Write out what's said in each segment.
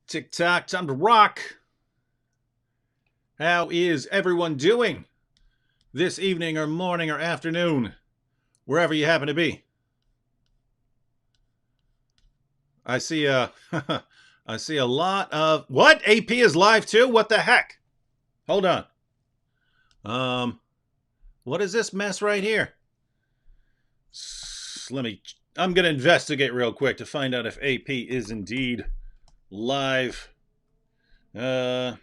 TikTok, time to rock. How is everyone doing this evening or morning or afternoon, wherever you happen to be? I see a I see a lot of what? AP is live too? What the heck? Hold on. Um what is this mess right here? Let me I'm going to investigate real quick to find out if AP is indeed live. Uh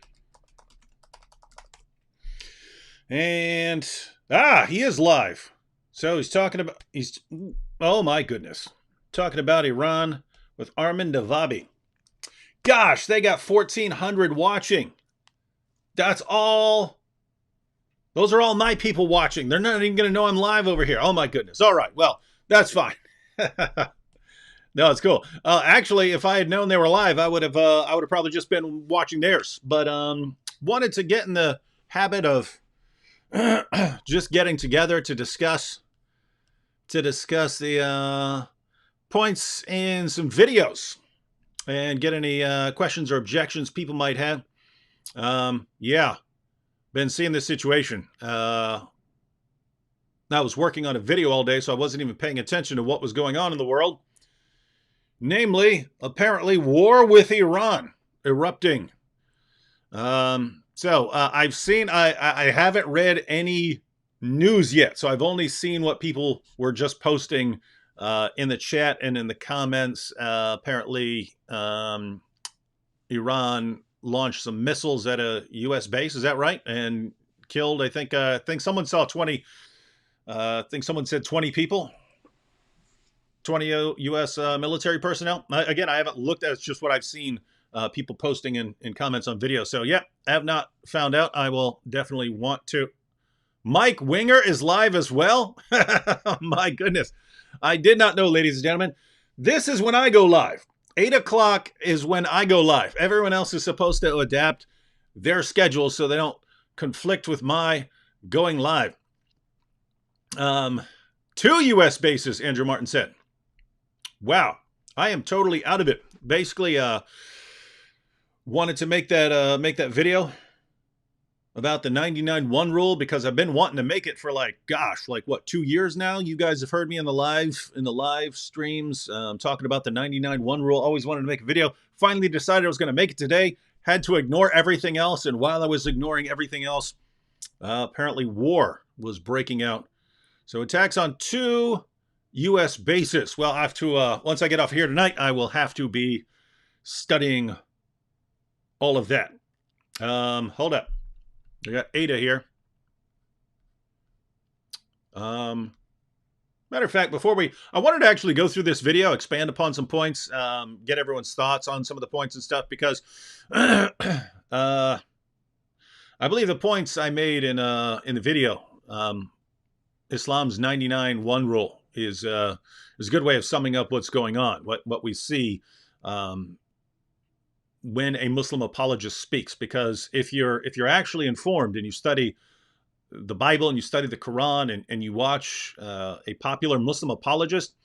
and he is live. So he's oh my goodness. Talking about Iran with Armin Davabi. Gosh, they got 1,400 watching. That's all. Those are all my people watching. They're not even going to know I'm live over here. Oh my goodness. All right. Well, that's fine. No, it's cool. Actually, if I had known they were live, I would have probably just been watching theirs. But wanted to get in the habit of just getting together to discuss the points in some videos and get any questions or objections people might have. Yeah, been seeing this situation. I was working on a video all day, so I wasn't even paying attention to what was going on in the world. Apparently, war with Iran erupting. I've seen. I haven't read any news yet, so I've only seen what people were just posting in the chat and in the comments. Apparently, Iran launched some missiles at a U.S. base. Is that right? And killed. I think someone saw 20. I think someone said 20 people. 20 U.S. Military personnel. Again, I haven't looked at it. It's just what I've seen people posting in comments on video. So, yeah, I have not found out. I will definitely want to. Mike Winger is live as well. My goodness. I did not know, ladies and gentlemen. This is when I go live. 8 o'clock is when I go live. Everyone else is supposed to adapt their schedules so they don't conflict with my going live. 2 U.S. bases, Andrew Martin said. Wow, I am totally out of it. Basically, wanted to make that video about the 99-1 rule because I've been wanting to make it for like 2 years now. You guys have heard me in the live streams talking about the 99-1 rule. Always wanted to make a video. Finally decided I was going to make it today. Had to ignore everything else, and while I was ignoring everything else, apparently war was breaking out. So attacks on 2 U.S. bases. Well, I have to once I get off here tonight, I will have to be studying all of that. Hold up. I got Ada here. Matter of fact, I wanted to actually go through this video, expand upon some points, get everyone's thoughts on some of the points and stuff, because I believe the points I made in the video, Islam's 99-1 rule is a good way of summing up what's going on, what we see when a Muslim apologist speaks. Because if you're actually informed and you study the Bible and you study the Quran and you watch a popular Muslim apologist,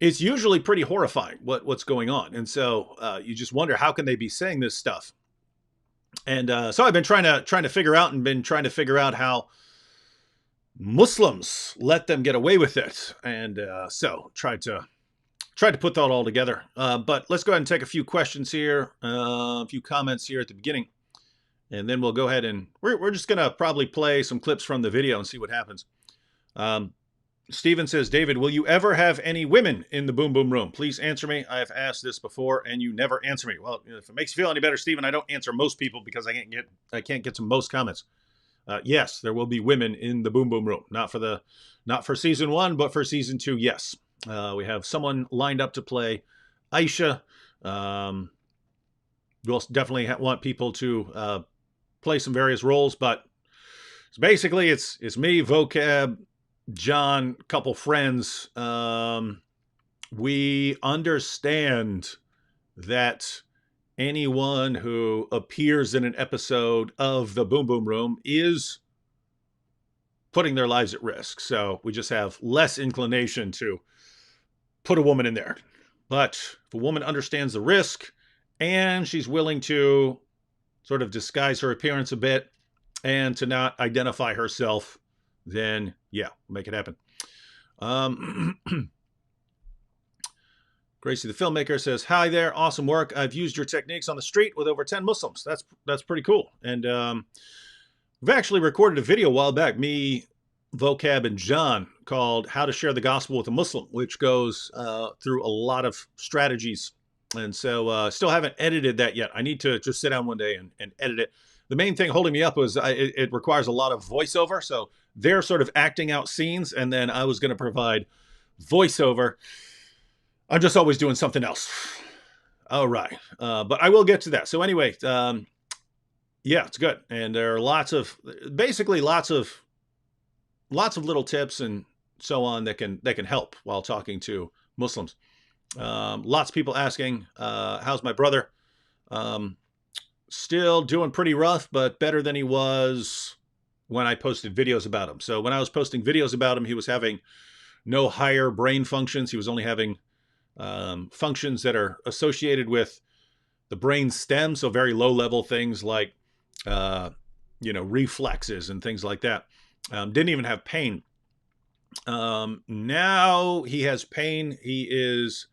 it's usually pretty horrifying what's going on. And so you just wonder, how can they be saying this stuff? And so I've been trying to figure out how Muslims let them get away with it. And so tried to put that all together. But let's go ahead and take a few questions here, a few comments here at the beginning. And then we'll go ahead and we're just going to probably play some clips from the video and see what happens. Steven says, David, will you ever have any women in the Boom Boom Room? Please answer me. I have asked this before and you never answer me. Well, if it makes you feel any better, Steven, I don't answer most people because I can't get to most comments. Yes, there will be women in the Boom Boom Room. Not for season 1, but for season 2, yes. We have someone lined up to play Aisha. We'll definitely want people to play some various roles, but basically it's me, Vocab, John, couple friends. We understand that anyone who appears in an episode of the Boom Boom Room is putting their lives at risk. So we just have less inclination to put a woman in there. But if a woman understands the risk and she's willing to sort of disguise her appearance a bit and to not identify herself, then yeah, make it happen. Gracie the filmmaker says, "Hi there, awesome work. I've used your techniques on the street with over 10 Muslims." That's pretty cool. And we've actually recorded a video a while back, me, Vocab, and John, called "How to Share the Gospel with a Muslim," which goes through a lot of strategies. And so still haven't edited that yet. I need to just sit down one day and edit it. The main thing holding me up was it requires a lot of voiceover. So they're sort of acting out scenes, and then I was going to provide voiceover. I'm just always doing something else. All right. But I will get to that. So anyway, yeah, it's good. And there are basically lots of little tips and so on that can help while talking to Muslims. Lots of people asking, how's my brother? Still doing pretty rough, but better than he was when I posted videos about him. So when I was posting videos about him, he was having no higher brain functions. He was only having functions that are associated with the brain stem. So very low level things like, reflexes and things like that. Didn't even have pain. Now he has pain. He is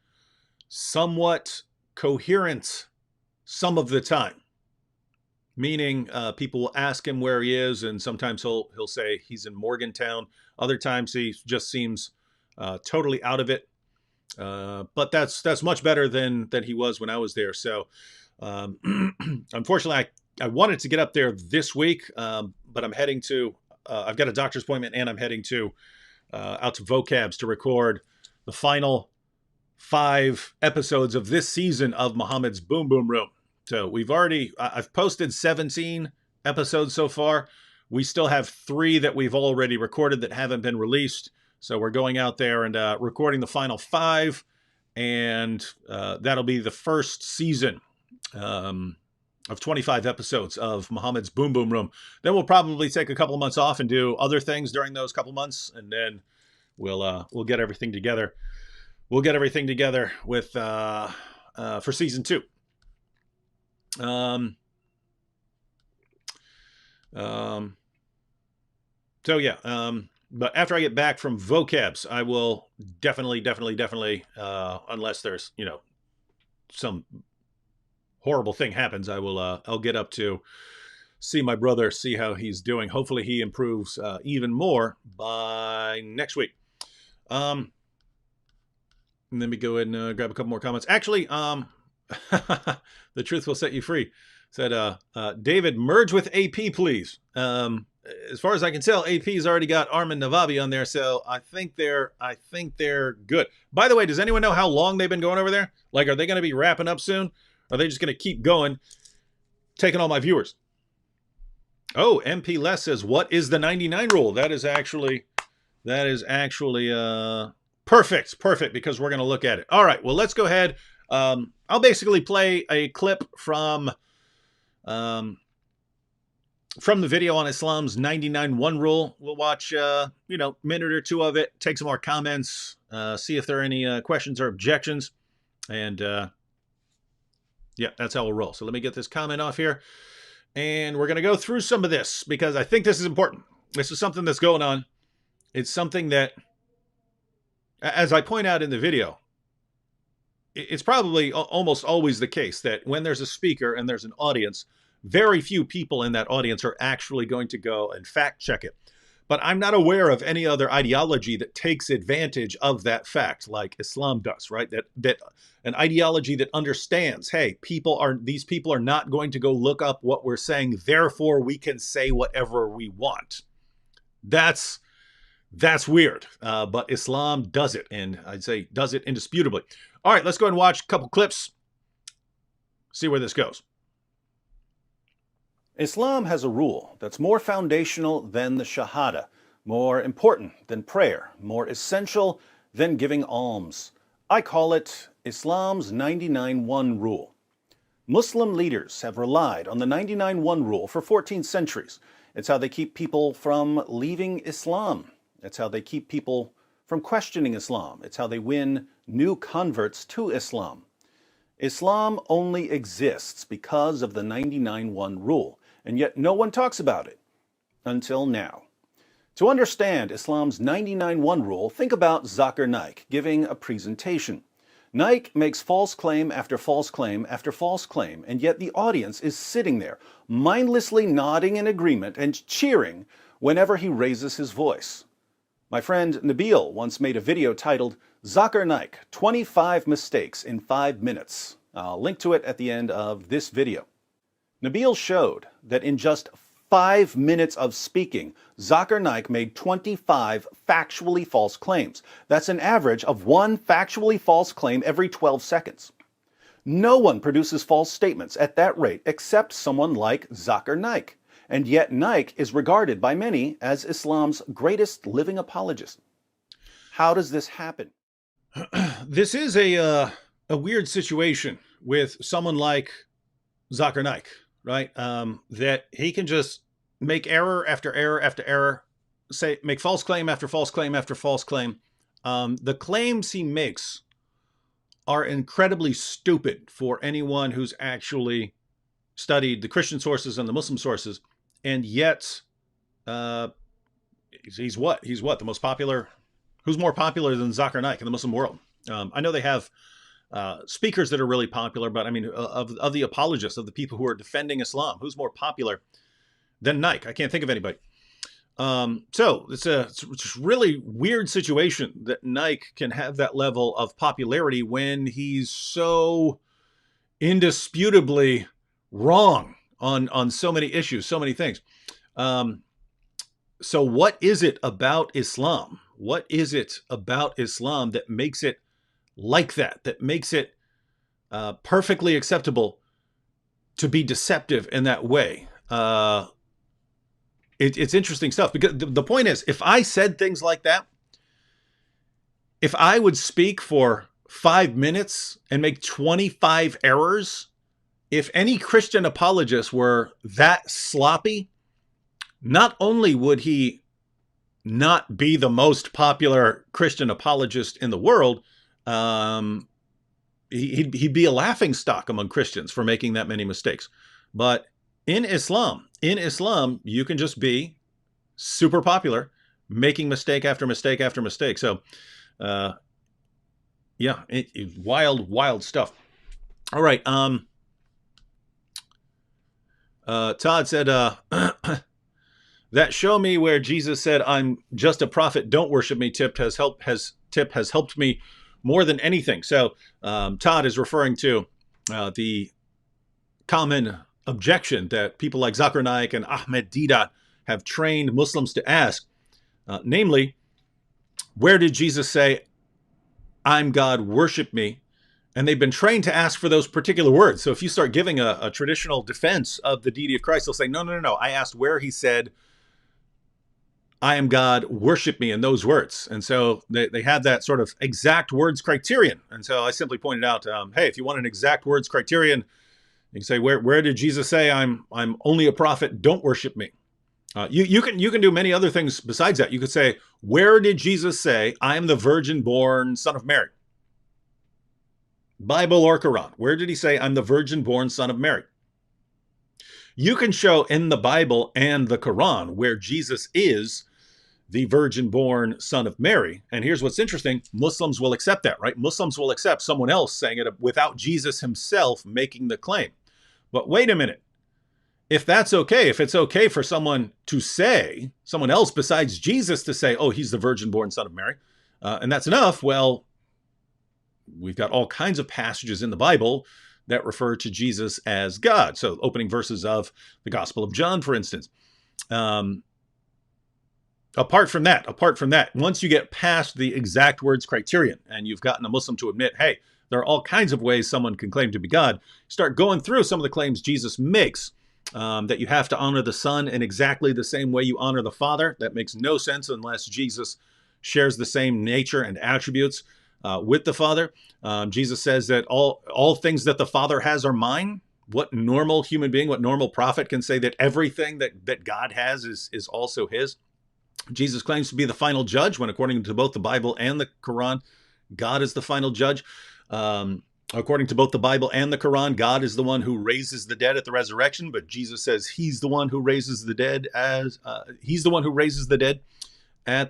somewhat coherent some of the time. Meaning people will ask him where he is, and sometimes he'll say he's in Morgantown. Other times he just seems totally out of it. But that's much better than he was when I was there. So unfortunately, I wanted to get up there this week, but I'm heading to. I've got a doctor's appointment, and I'm heading out to Vocabs to record the final 5 episodes of this season of Muhammad's Boom Boom Room. So I've posted 17 episodes so far. We still have 3 that we've already recorded that haven't been released. So we're going out there and recording the final 5. And that'll be the first season of 25 episodes of Muhammad's Boom Boom Room. Then we'll probably take a couple of months off and do other things during those couple months. And then we'll get everything together. We'll get everything together with for season 2. So yeah, but after I get back from Vocabs, I will definitely, unless there's, some horrible thing happens, I'll get up to see my brother, see how he's doing. Hopefully he improves even more by next week. And let me go ahead and grab a couple more comments. Actually, the truth will set you free. Said, David, merge with AP, please. As far as I can tell, AP's already got Armin Navabi on there, so I think they're good. By the way, does anyone know how long they've been going over there? Like, are they going to be wrapping up soon? Are they just going to keep going, taking all my viewers? Oh, MP Les says, what is the 99 rule? That is actually perfect, because we're going to look at it. All right, well, let's go ahead. I'll basically play a clip from the video on Islam's 99-1 rule. We'll watch, minute or 2 of it, take some more comments, see if there are any questions or objections. And yeah, that's how we'll roll. So let me get this comment off here. And we're going to go through some of this because I think this is important. This is something that's going on. It's something that, as I point out in the video, it's probably almost always the case that when there's a speaker and there's an audience, very few people in that audience are actually going to go and fact check it. But I'm not aware of any other ideology that takes advantage of that fact like Islam does, right? That an ideology that understands, hey, these people are not going to go look up what we're saying, therefore we can say whatever we want. That's weird, but Islam does it, and I'd say does it indisputably. All right, let's go and watch a couple clips, see where this goes. Islam has a rule that's more foundational than the Shahada, more important than prayer, more essential than giving alms. I call it Islam's 99-1 rule. Muslim leaders have relied on the 99-1 rule for 14 centuries. It's how they keep people from leaving Islam. It's how they keep people from questioning Islam. It's how they win new converts to Islam. Islam only exists because of the 99-1 rule, and yet no one talks about it until now. To understand Islam's 99-1 rule, think about Zakir Naik giving a presentation. Naik makes false claim after false claim after false claim, and yet the audience is sitting there, mindlessly nodding in agreement and cheering whenever he raises his voice. My friend Nabil once made a video titled Zakir Naik, 25 Mistakes in 5 Minutes. I'll link to it at the end of this video. Nabil showed that in just 5 minutes of speaking, Zakir Naik made 25 factually false claims. That's an average of one factually false claim every 12 seconds. No one produces false statements at that rate except someone like Zakir Naik. And yet Naik is regarded by many as Islam's greatest living apologist. How does this happen? This is a weird situation with someone like Zakir Naik, right? That he can just make error after error after error, make false claim after false claim after false claim. The claims he makes are incredibly stupid for anyone who's actually studied the Christian sources and the Muslim sources. And yet, he's what? He's what? The most popular? Who's more popular than Zakir Naik in the Muslim world? I know they have speakers that are really popular, but I mean, of the apologists, of the people who are defending Islam, who's more popular than Naik? I can't think of anybody. So it's a really weird situation that Naik can have that level of popularity when he's so indisputably wrong on so many issues, so many things. So what is it about Islam? What is it about Islam that makes it like that? That makes it perfectly acceptable to be deceptive in that way? It's interesting stuff, because the point is, if I said things like that, if I would speak for 5 minutes and make 25 errors, if any Christian apologist were that sloppy, not only would he not be the most popular Christian apologist in the world, he'd be a laughingstock among Christians for making that many mistakes. But in Islam, you can just be super popular, making mistake after mistake after mistake. So, yeah, wild stuff. All right. Todd said, that show me where Jesus said, "I'm just a prophet, don't worship me," tip has helped me more than anything. So Todd is referring to the common objection that people like Zakir Naik and Ahmed Deedat have trained Muslims to ask, namely, where did Jesus say, "I'm God, worship me"? And they've been trained to ask for those particular words. So if you start giving a traditional defense of the deity of Christ, they'll say, no. I asked where he said, "I am God, worship me," in those words. And so they have that sort of exact words criterion. And so I simply pointed out, hey, if you want an exact words criterion, you can say, where did Jesus say, I'm only a prophet, don't worship me? You can do many other things besides that. You could say, where did Jesus say, "I am the virgin-born son of Mary"? Bible or Quran. Where did he say, "I'm the virgin-born son of Mary"? You can show in the Bible and the Quran where Jesus is the virgin-born son of Mary. And here's what's interesting. Muslims will accept that, right? Muslims will accept someone else saying it without Jesus himself making the claim. But wait a minute. If that's okay, if it's okay for someone to say, someone else besides Jesus to say, "Oh, he's the virgin-born son of Mary," and that's enough, well, we've got all kinds of passages in the Bible that refer to Jesus as God. So opening verses of the Gospel of John, for instance. Apart from that, once you get past the exact words criterion and you've gotten a Muslim to admit, hey, there are all kinds of ways someone can claim to be God, start going through some of the claims Jesus makes, that you have to honor the Son in exactly the same way you honor the Father. That makes no sense unless Jesus shares the same nature and attributes with the Father. Jesus says that all things that the Father has are mine. What normal human being, what normal prophet can say that everything that God has is also his? Jesus claims to be the final judge when, according to both the Bible and the Quran, God is the final judge. According to both the Bible and the Quran, God is the one who raises the dead at the resurrection, but Jesus says he's the one who raises the dead at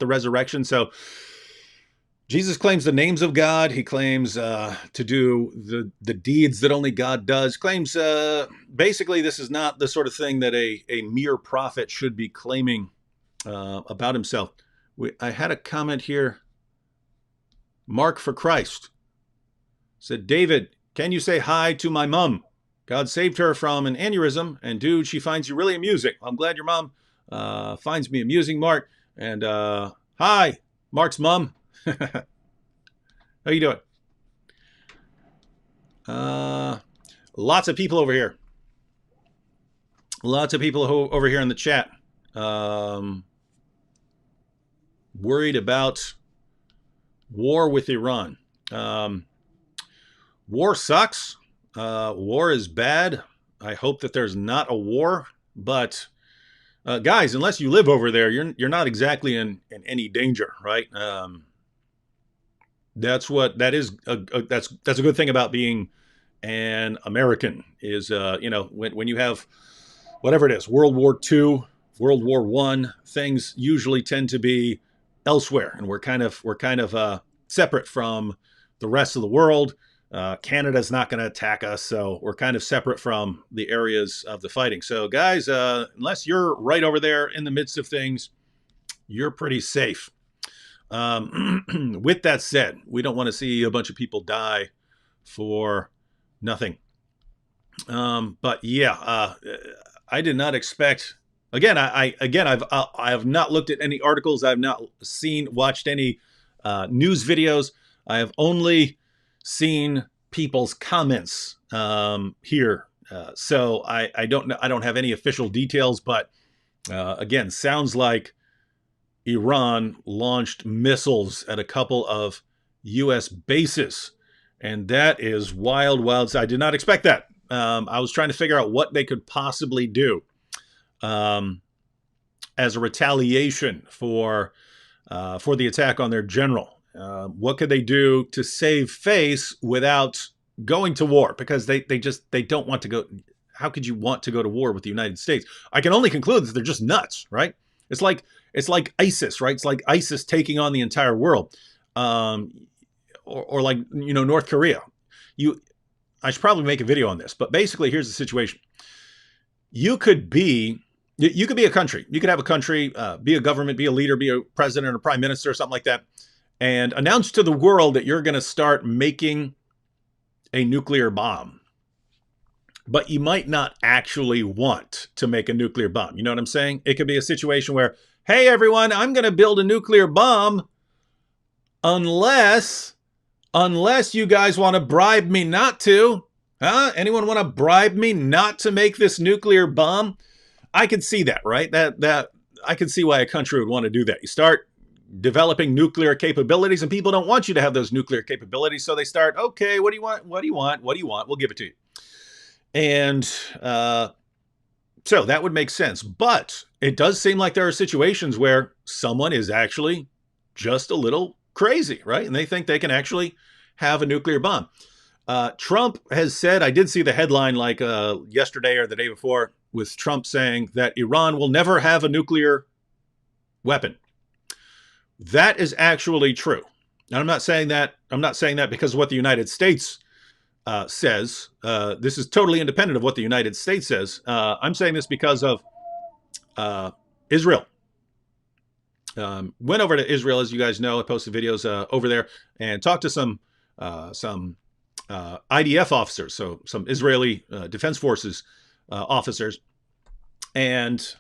the resurrection. So Jesus claims the names of God. He claims to do the deeds that only God does. Claims basically this is not the sort of thing that a mere prophet should be claiming about himself. I had a comment here. Mark for Christ said, David, can you say hi to my mom? God saved her from an aneurysm, and dude, she finds you really amusing. I'm glad your mom finds me amusing, Mark. And hi, Mark's mom. How you doing? Lots of people over here. Lots of people over here in the chat. Worried about war with Iran. War sucks. War is bad. I hope that there's not a war. But guys, unless you live over there, you're not exactly in any danger, right? That's a good thing about being an American is when you have whatever it is, World War II, World War I, things usually tend to be elsewhere, and we're kind of separate from the rest of the world. Canada's not going to attack us, so we're kind of separate from the areas of the fighting. So guys, unless you're right over there in the midst of things, you're pretty safe. With that said, we don't want to see a bunch of people die for nothing. But yeah, I did not expect. Again, I have not looked at any articles. I've not watched any news videos. I have only seen people's comments here. So I don't know. I don't have any official details, but again, sounds like Iran launched missiles at a couple of U.S. bases, and that is wild, wild. I did not expect that. I was trying to figure out what they could possibly do as a retaliation for the attack on their general. What could they do to save face without going to war? Because they don't want to go. How could you want to go to war with the United States? I can only conclude that they're just nuts, right? It's like ISIS, right? It's like ISIS taking on the entire world, or like North Korea. I should probably make a video on this, but basically, here's the situation: you could be a country. You could have a country, be a government, be a leader, be a president or prime minister or something like that, and announce to the world that you're going to start making a nuclear bomb. But you might not actually want to make a nuclear bomb. You know what I'm saying? It could be a situation where, hey, everyone, I'm going to build a nuclear bomb unless you guys want to bribe me not to. Huh? Anyone want to bribe me not to make this nuclear bomb? I could see that, right? That I could see why a country would want to do that. You start developing nuclear capabilities, and people don't want you to have those nuclear capabilities, so they start, okay, what do you want? What do you want? What do you want? We'll give it to you. And so that would make sense. But it does seem like there are situations where someone is actually just a little crazy, right? And they think they can actually have a nuclear bomb. Trump has said, I did see the headline like yesterday or the day before, with Trump saying that Iran will never have a nuclear weapon. That is actually true. And I'm not saying that because of what the United States says. This is totally independent of what the United States says. I'm saying this because of Israel. Went over to Israel, as you guys know. I posted videos over there and talked to some IDF officers, so some Israeli Defense Forces officers, and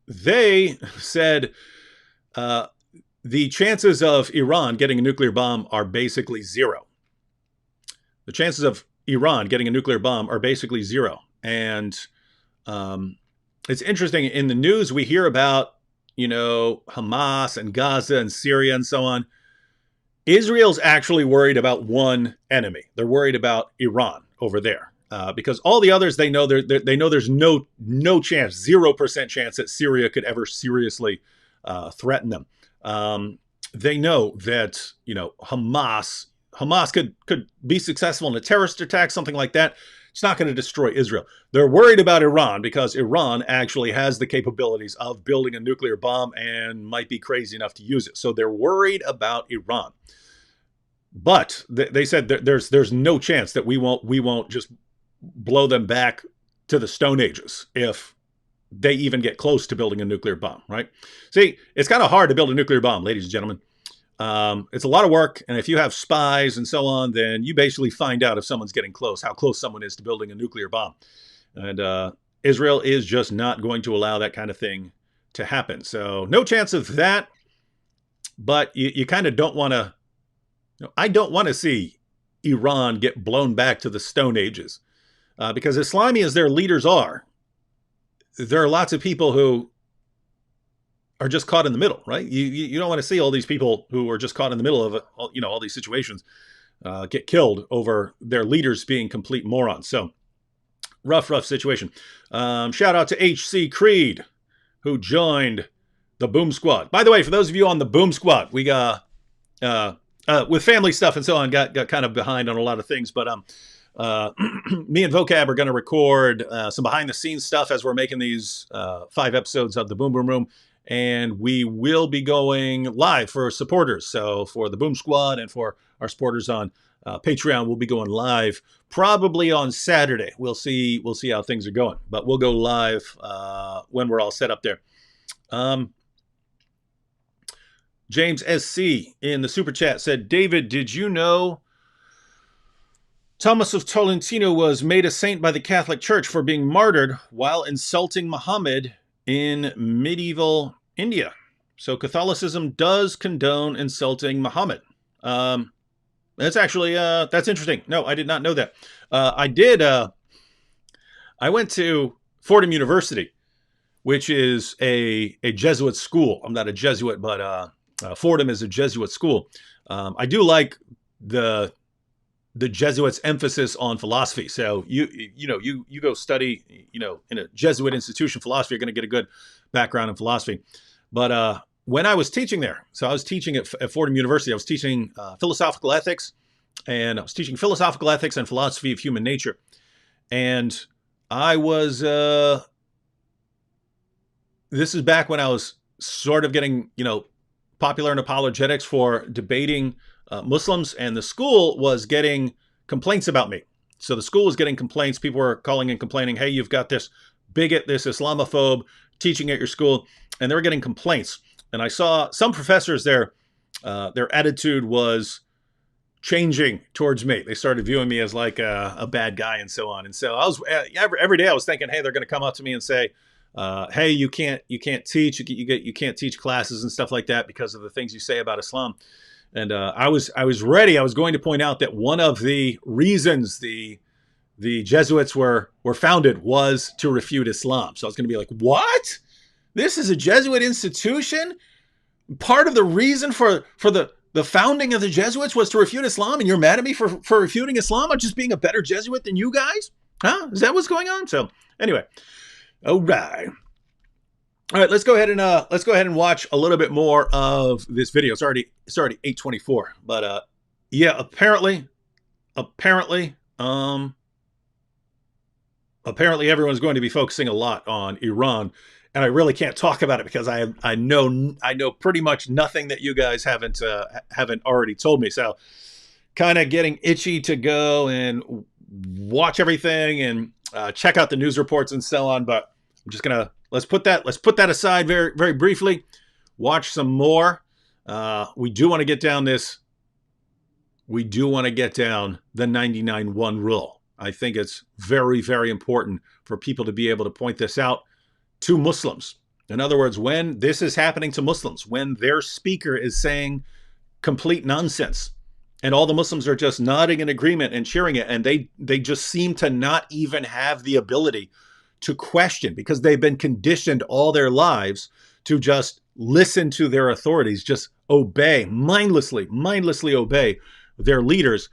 they said the chances of Iran getting a nuclear bomb are basically zero. The chances of Iran getting a nuclear bomb are basically zero. And it's interesting. In the news, we hear about, Hamas and Gaza and Syria and so on. Israel's actually worried about one enemy. They're worried about Iran over there because all the others, they know there's no chance, 0% chance that Syria could ever seriously threaten them. They know that, Hamas Hamas could be successful in a terrorist attack, something like that. It's not going to destroy Israel. They're worried about Iran because Iran actually has the capabilities of building a nuclear bomb and might be crazy enough to use it. So they're worried about Iran. But they said that there's no chance that we won't just blow them back to the Stone Ages if they even get close to building a nuclear bomb, right? See, it's kind of hard to build a nuclear bomb, ladies and gentlemen. It's a lot of work, and if you have spies and so on, then you basically find out if someone's getting close, how close someone is to building a nuclear bomb. And Israel is just not going to allow that kind of thing to happen. So no chance of that, but you kind of don't want to, I don't want to see Iran get blown back to the Stone Ages. Because as slimy as their leaders are, there are lots of people who are just caught in the middle, right? You don't want to see all these people who are just caught in the middle of all these situations get killed over their leaders being complete morons. So rough situation. Shout out to HC Creed, who joined the Boom Squad. By the way, for those of you on the Boom Squad, we got with family stuff and so on, got kind of behind on a lot of things, but me and Vocab are going to record some behind the scenes stuff as we're making these 5 episodes of the Boom Boom Room, and we will be going live for supporters. So for the Boom Squad and for our supporters on Patreon, we'll be going live probably on Saturday. We'll see how things are going, but we'll go live when we're all set up there. James SC in the super chat said, David, did you know Thomas of Tolentino was made a saint by the Catholic Church for being martyred while insulting Muhammad in medieval India? So Catholicism does condone insulting Muhammad. That's actually, that's interesting. No, I did not know that. I went to Fordham University, which is a Jesuit school. I'm not a Jesuit, but Fordham is a Jesuit school. I do like the Jesuits' emphasis on philosophy. So you go study, in a Jesuit institution, philosophy, you're going to get a good background in philosophy. But when I was teaching there, so I was teaching at Fordham University, I was teaching philosophical ethics, and I was teaching philosophical ethics and philosophy of human nature. And I was, this is back when I was sort of getting, popular in apologetics for debating Muslims, and the school was getting complaints about me. So the school was getting complaints. People were calling and complaining, hey, you've got this bigot, this Islamophobe teaching at your school, and they were getting complaints. And I saw some professors there, their attitude was changing towards me. They started viewing me as like a bad guy and so on. And so I was every day I was thinking, hey, they're going to come up to me and say, hey, you can't teach, you can't teach classes and stuff like that because of the things you say about Islam. And I was ready. I was going to point out that one of the reasons the Jesuits were founded was to refute Islam. So I was going to be like, what? This is a Jesuit institution? Part of the reason for the founding of the Jesuits was to refute Islam, and you're mad at me for refuting Islam? I'm just being a better Jesuit than you guys? Huh? Is that what's going on? So anyway, all right. All right, let's go ahead and watch a little bit more of this video. It's already 8:24, but yeah, apparently everyone's going to be focusing a lot on Iran, and I really can't talk about it because I know pretty much nothing that you guys haven't already told me. So, kind of getting itchy to go and watch everything and check out the news reports and so on. But I'm just gonna let's put that aside very, very briefly. Watch some more. We do want to get down the 99-1 rule. I think it's very, very important for people to be able to point this out to Muslims. In other words, when this is happening to Muslims, when their speaker is saying complete nonsense, and all the Muslims are just nodding in agreement and cheering it, and they just seem to not even have the ability to question because they've been conditioned all their lives to just listen to their authorities, just obey, mindlessly obey their leaders.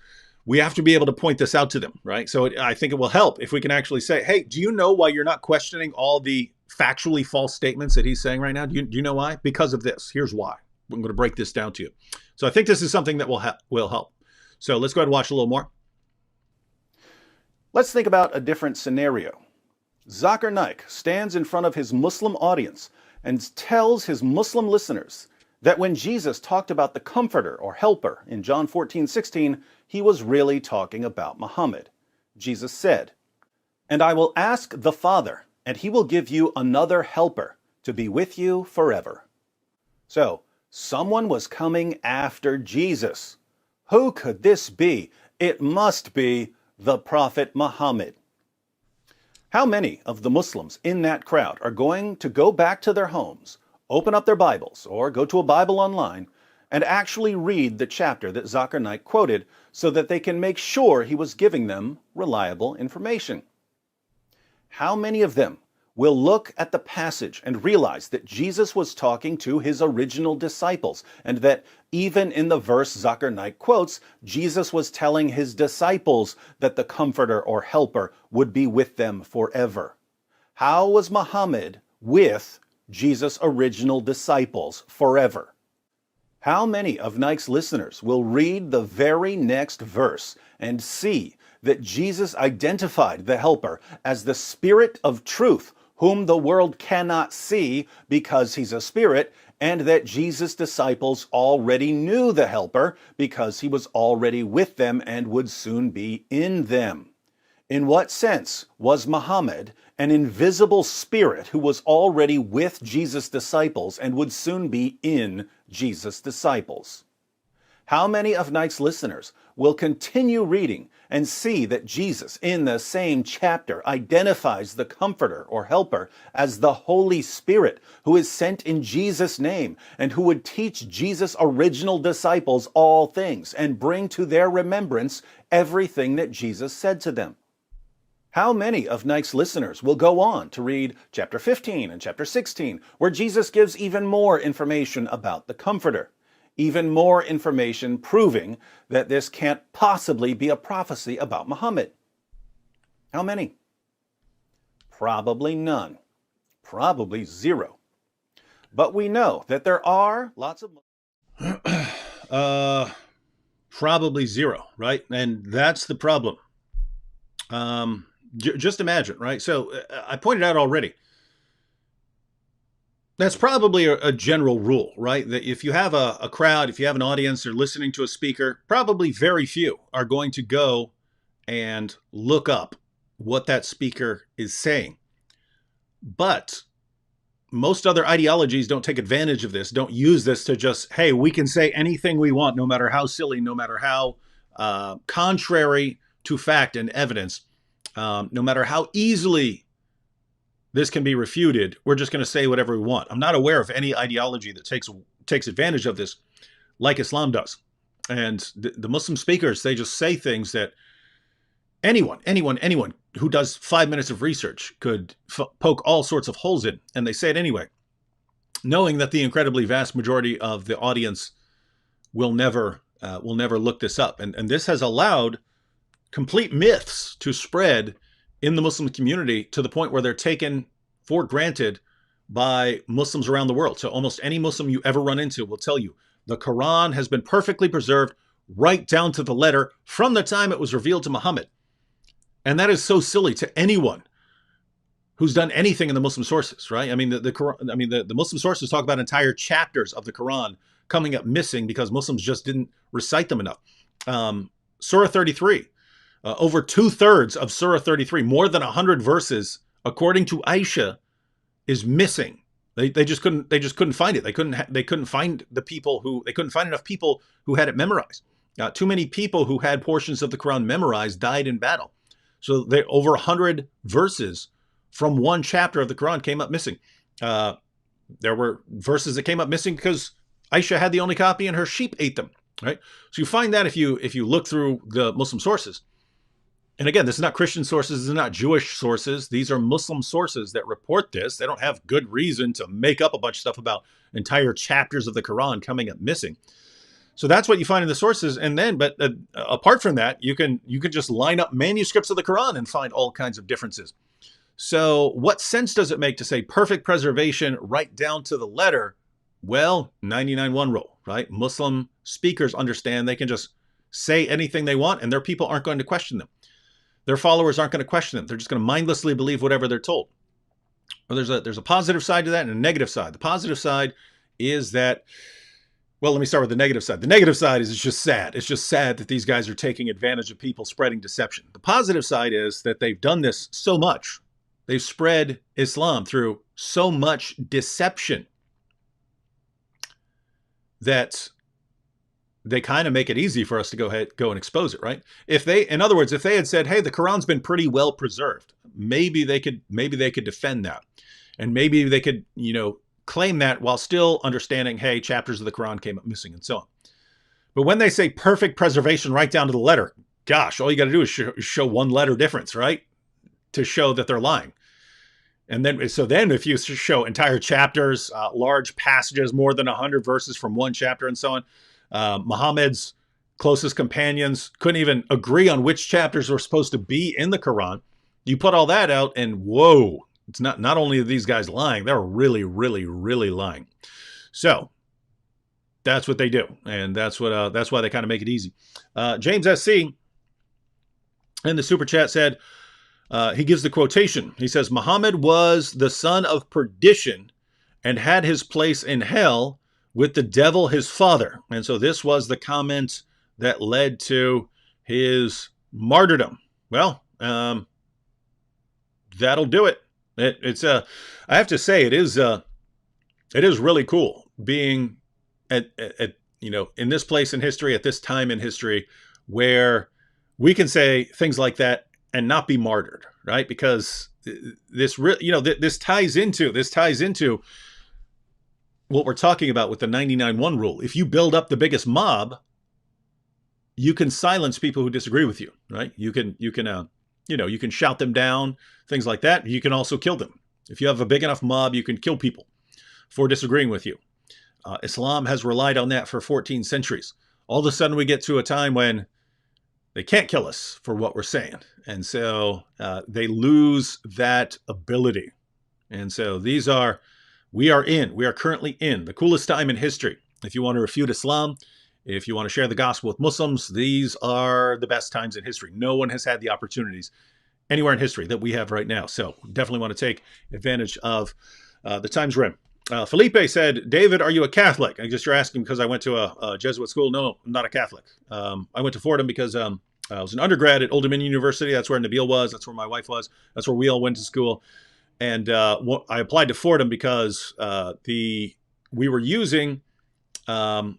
We have to be able to point this out to them, right? So I think it will help if we can actually say, hey, do you know why you're not questioning all the factually false statements that he's saying right now? Do you know why? Because of this. Here's why. I'm going to break this down to you. So I think this is something that will help. So let's go ahead and watch a little more. Let's think about a different scenario. Zakir Naik stands in front of his Muslim audience and tells his Muslim listeners that when Jesus talked about the Comforter or Helper in John 14:16, he was really talking about Muhammad. Jesus said, "And I will ask the Father, and he will give you another helper to be with you forever." So, someone was coming after Jesus. Who could this be? It must be the Prophet Muhammad. How many of the Muslims in that crowd are going to go back to their homes, open up their Bibles, or go to a Bible online, and actually read the chapter that Zakir Naik quoted so that they can make sure he was giving them reliable information? How many of them will look at the passage and realize that Jesus was talking to his original disciples, and that even in the verse Zakir Naik quotes, Jesus was telling his disciples that the Comforter or Helper would be with them forever? How was Muhammad with Jesus' original disciples forever? How many of Naik's listeners will read the very next verse and see that Jesus identified the Helper as the Spirit of truth, whom the world cannot see because he's a spirit, and that Jesus' disciples already knew the Helper because he was already with them and would soon be in them? In what sense was Muhammad an invisible spirit who was already with Jesus' disciples and would soon be in Jesus' disciples? How many of Naik's listeners will continue reading and see that Jesus, in the same chapter, identifies the Comforter or Helper as the Holy Spirit, who is sent in Jesus' name and who would teach Jesus' original disciples all things and bring to their remembrance everything that Jesus said to them? How many of Naik's listeners will go on to read chapter 15 and chapter 16, where Jesus gives even more information about the Comforter? Even more information proving that this can't possibly be a prophecy about Muhammad. How many? Probably none. Probably zero. But we know that there are lots of... Probably zero, right? And that's the problem. Just imagine, right? So I pointed out already, that's probably a general rule, right? That if you have a crowd, if you have an audience, or listening to a speaker, probably very few are going to go and look up what that speaker is saying. But most other ideologies don't take advantage of this, don't use this to just, hey, we can say anything we want, no matter how silly, no matter how contrary to fact and evidence, no matter how easily this can be refuted, we're just going to say whatever we want. I'm not aware of any ideology that takes advantage of this like Islam does. And the Muslim speakers, they just say things that anyone who does 5 minutes of research could poke all sorts of holes in, and they say it anyway, knowing that the incredibly vast majority of the audience will never look this up. And this has allowed complete myths to spread in the Muslim community to the point where they're taken for granted by Muslims around the world. So almost any Muslim you ever run into will tell you the Quran has been perfectly preserved right down to the letter from the time it was revealed to Muhammad. And that is so silly to anyone who's done anything in the Muslim sources, right? I mean, the Muslim sources talk about entire chapters of the Quran coming up missing because Muslims just didn't recite them enough. Surah 33. Over 2/3 of Surah 33, more than 100 verses, according to Aisha, is missing. They just couldn't find it. They couldn't find enough people who had it memorized. Too many people who had portions of the Quran memorized died in battle. So over 100 verses from one chapter of the Quran came up missing. There were verses that came up missing because Aisha had the only copy and her sheep ate them. Right. So you find that if you look through the Muslim sources. And again, this is not Christian sources, this is not Jewish sources. These are Muslim sources that report this. They don't have good reason to make up a bunch of stuff about entire chapters of the Quran coming up missing. So that's what you find in the sources. And then, but apart from that, you can just line up manuscripts of the Quran and find all kinds of differences. So what sense does it make to say perfect preservation right down to the letter? Well, 99-1 rule, right? Muslim speakers understand they can just say anything they want, and their people aren't going to question them. Their followers aren't going to question them. They're just going to mindlessly believe whatever they're told. Well, there's a positive side to that and a negative side. The positive side is that, well, let me start with the negative side. The negative side is it's just sad. It's just sad that these guys are taking advantage of people spreading deception. The positive side is that they've done this so much. They've spread Islam through so much deception that they kind of make it easy for us to go and expose it, right? In other words, if they had said, "Hey, the Quran's been pretty well preserved," maybe they could defend that, and maybe they could, claim that while still understanding, hey, chapters of the Quran came up missing and so on. But when they say perfect preservation right down to the letter, gosh, all you got to do is show one letter difference, right, to show that they're lying. And then if you show entire chapters, large passages, more than 100 verses from one chapter and so on, Muhammad's closest companions couldn't even agree on which chapters were supposed to be in the Quran. You put all that out and whoa, it's not only are these guys lying, they're really, really, really lying. So that's what they do. And that's why they kind of make it easy. James SC in the super chat said, he gives the quotation. He says, Muhammad was the son of perdition and had his place in hell with the devil, his father. And so this was the comment that led to his martyrdom. Well, that'll do it. I have to say, it is really cool being at in this place in history, at this time in history, where we can say things like that and not be martyred, right? Because this ties into what we're talking about with the 99-1 rule. If you build up the biggest mob, you can silence people who disagree with you, right? You can shout them down, things like that. You can also kill them. If you have a big enough mob, you can kill people for disagreeing with you. Islam has relied on that for 14 centuries. All of a sudden we get to a time when they can't kill us for what we're saying. And so they lose that ability. And so we are currently in the coolest time in history. If you want to refute Islam, if you want to share the gospel with Muslims, these are the best times in history. No one has had the opportunities anywhere in history that we have right now. So definitely want to take advantage of the times we're in. Felipe said, David, are you a Catholic? You're asking because I went to a Jesuit school. No, I'm not a Catholic. I went to Fordham because I was an undergrad at Old Dominion University. That's where Nabil was. That's where my wife was. That's where we all went to school. And I applied to Fordham because we were using the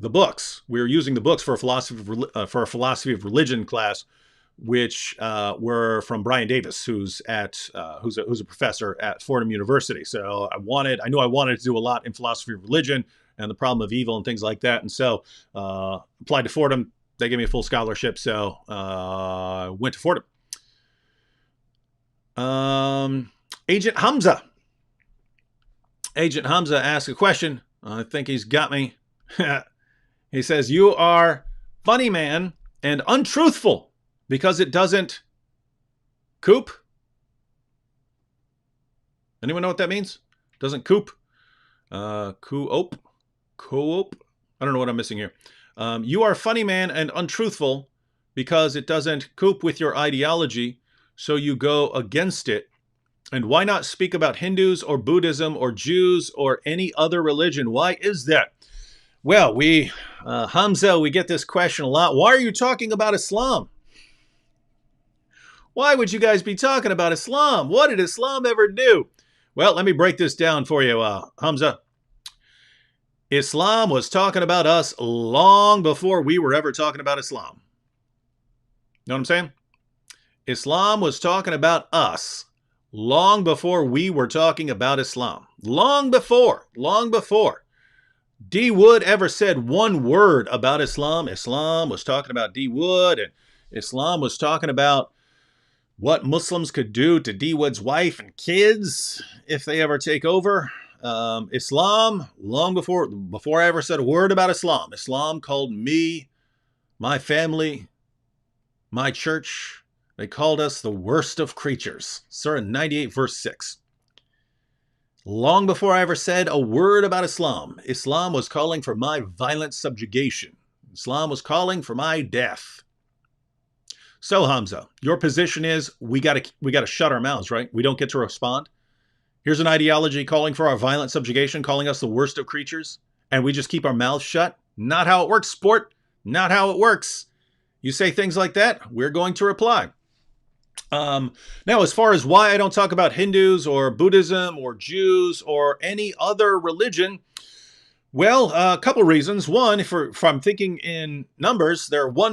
books. We were using the books for a philosophy of religion class, which were from Brian Davis, who's a professor at Fordham University. So I knew I wanted to do a lot in philosophy of religion and the problem of evil and things like that. And so applied to Fordham. They gave me a full scholarship, so went to Fordham. Agent Hamza asked a question. I think he's got me. He says, you are funny, man, and untruthful because it doesn't coop. Anyone know what that means? Doesn't coop. Co-op. I don't know what I'm missing here. You are funny, man, and untruthful because it doesn't coop with your ideology, so you go against it. And why not speak about Hindus or Buddhism or Jews or any other religion? Why is that? Well, Hamza, we get this question a lot. Why are you talking about Islam? Why would you guys be talking about Islam? What did Islam ever do? Well, let me break this down for you, Hamza. Islam was talking about us long before we were ever talking about Islam. Know what I'm saying? Islam was talking about us long before we were talking about Islam. Long before D. Wood ever said one word about Islam, Islam was talking about D. Wood, and Islam was talking about what Muslims could do to D. Wood's wife and kids if they ever take over. Islam, long before I ever said a word about Islam, Islam called me, my family, my church, they called us the worst of creatures. Surah 98, verse 6. Long before I ever said a word about Islam, Islam was calling for my violent subjugation. Islam was calling for my death. So Hamza, your position is we got to shut our mouths, right? We don't get to respond. Here's an ideology calling for our violent subjugation, calling us the worst of creatures, and we just keep our mouths shut? Not how it works, sport. Not how it works. You say things like that, we're going to reply. Now, as far as why I don't talk about Hindus or Buddhism or Jews or any other religion, well, a couple reasons. One, if I'm thinking in numbers, there are between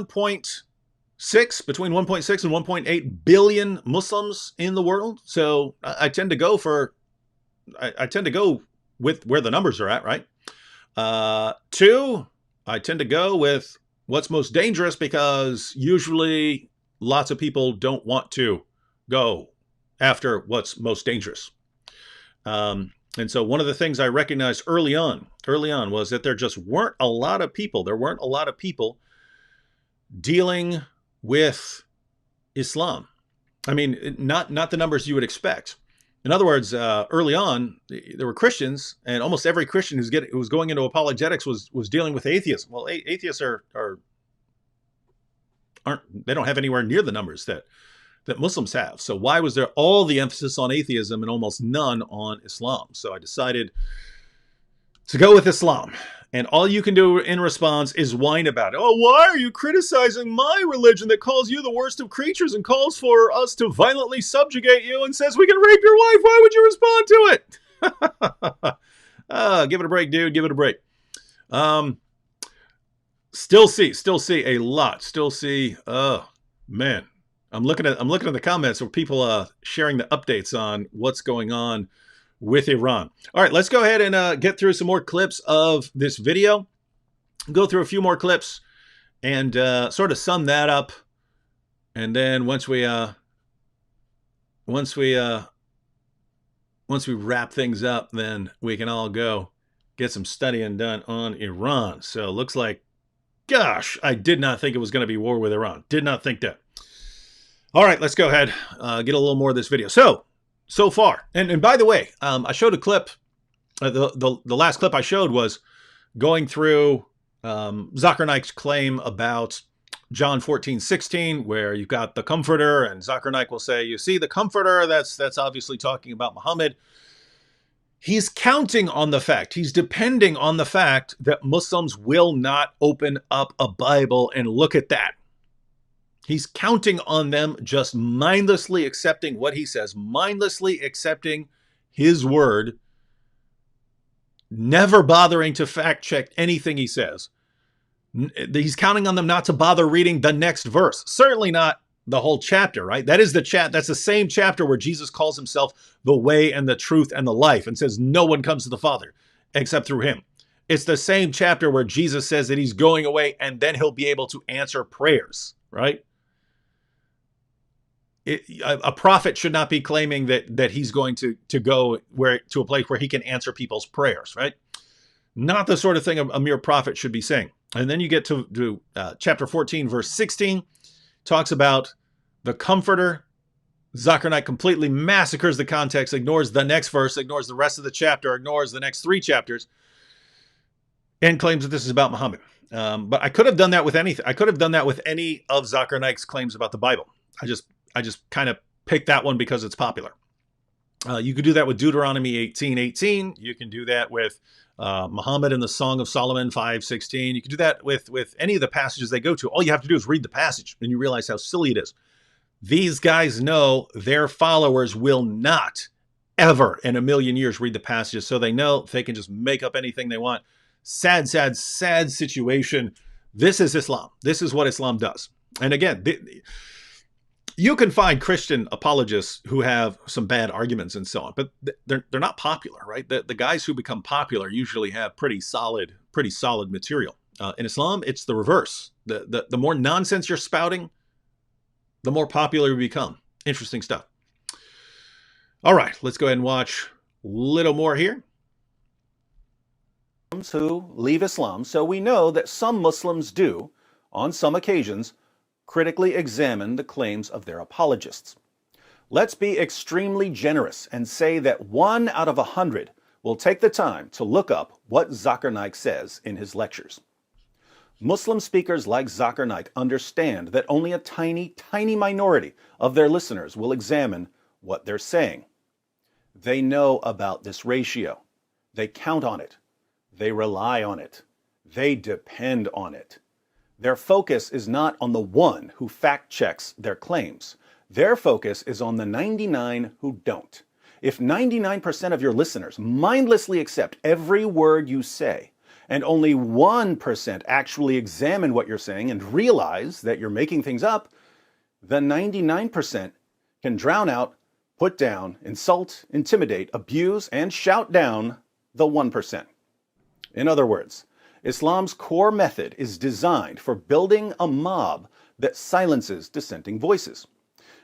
1.6 and 1.8 billion Muslims in the world. So I tend to go with where the numbers are at, right? Two, I tend to go with what's most dangerous because usually lots of people don't want to go after what's most dangerous. And so one of the things I recognized early on was that there just weren't a lot of people. There weren't a lot of people dealing with Islam. I mean, not the numbers you would expect. In other words, early on, there were Christians, and almost every Christian who was going into apologetics was dealing with atheists. Well, atheists they don't have anywhere near the numbers that Muslims have. So why was there all the emphasis on atheism and almost none on Islam? So I decided to go with Islam. And all you can do in response is whine about it. Oh, why are you criticizing my religion that calls you the worst of creatures and calls for us to violently subjugate you and says we can rape your wife? Why would you respond to it? Give it a break, dude. Give it a break. Still see a lot. Still see, oh, man. I'm looking at the comments where people sharing the updates on what's going on with Iran. All right, let's go ahead and get through some more clips of this video. Go through a few more clips and sort of sum that up. And then once we wrap things up, then we can all go get some studying done on Iran. So looks like, gosh, I did not think it was going to be war with Iran. Did not think that. All right, let's go ahead, get a little more of this video. So far, and by the way, I showed a clip. The last clip I showed was going through Zakir Naik's claim about John 14:16, where you've got the Comforter, and Zakir Naik will say, "You see, the Comforter. That's obviously talking about Muhammad." He's counting on the fact, he's depending on the fact that Muslims will not open up a Bible and look at that. He's counting on them just mindlessly accepting what he says, mindlessly accepting his word, never bothering to fact check anything he says. He's counting on them not to bother reading the next verse. Certainly not the whole chapter, right? That's the same chapter where Jesus calls himself the way and the truth and the life and says no one comes to the Father except through him. It's the same chapter where Jesus says that he's going away and then he'll be able to answer prayers, right? A prophet should not be claiming that he's going to go to a place where he can answer people's prayers, right? Not the sort of thing a mere prophet should be saying. And then you get to chapter 14, verse 16, talks about the Comforter. Zakir Naik completely massacres the context, ignores the next verse, ignores the rest of the chapter, ignores the next 3 chapters, and claims that this is about Muhammad. But I could have done that with anything. I could have done that with any of Zakir Naik's claims about the Bible. I just kind of picked that one because it's popular. You could do that with Deuteronomy 18:18. You can do that with Muhammad in the Song of Solomon 5:16. You can do that with any of the passages they go to. All you have to do is read the passage and you realize how silly it is. These guys know their followers will not ever in a million years read the passages, so they know they can just make up anything they want. Sad situation. This is Islam. This is what Islam does. And again, you can find Christian apologists who have some bad arguments and so on, but they're not popular, right? The guys who become popular usually have pretty solid material. In Islam, it's the reverse. The more nonsense you're spouting, the more popular you become. Interesting stuff. All right, let's go ahead and watch a little more here. Who leave Islam, so we know that some Muslims do, on some occasions, critically examine the claims of their apologists. Let's be extremely generous and say that 1 out of 100 will take the time to look up what Zakir Naik says in his lectures. Muslim speakers like Zakir Naik understand that only a tiny, tiny minority of their listeners will examine what they're saying. They know about this ratio. They count on it. They rely on it. They depend on it. Their focus is not on the one who fact checks their claims. Their focus is on the 99 who don't. If 99% of your listeners mindlessly accept every word you say, and only 1% actually examine what you're saying and realize that you're making things up, the 99% can drown out, put down, insult, intimidate, abuse, and shout down the 1%. In other words, Islam's core method is designed for building a mob that silences dissenting voices.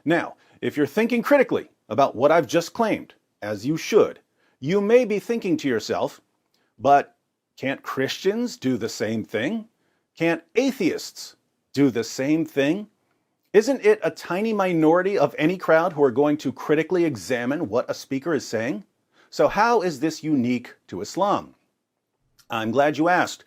Now, if you're thinking critically about what I've just claimed, as you should, you may be thinking to yourself, but can't Christians do the same thing? Can't atheists do the same thing? Isn't it a tiny minority of any crowd who are going to critically examine what a speaker is saying? So how is this unique to Islam? I'm glad you asked.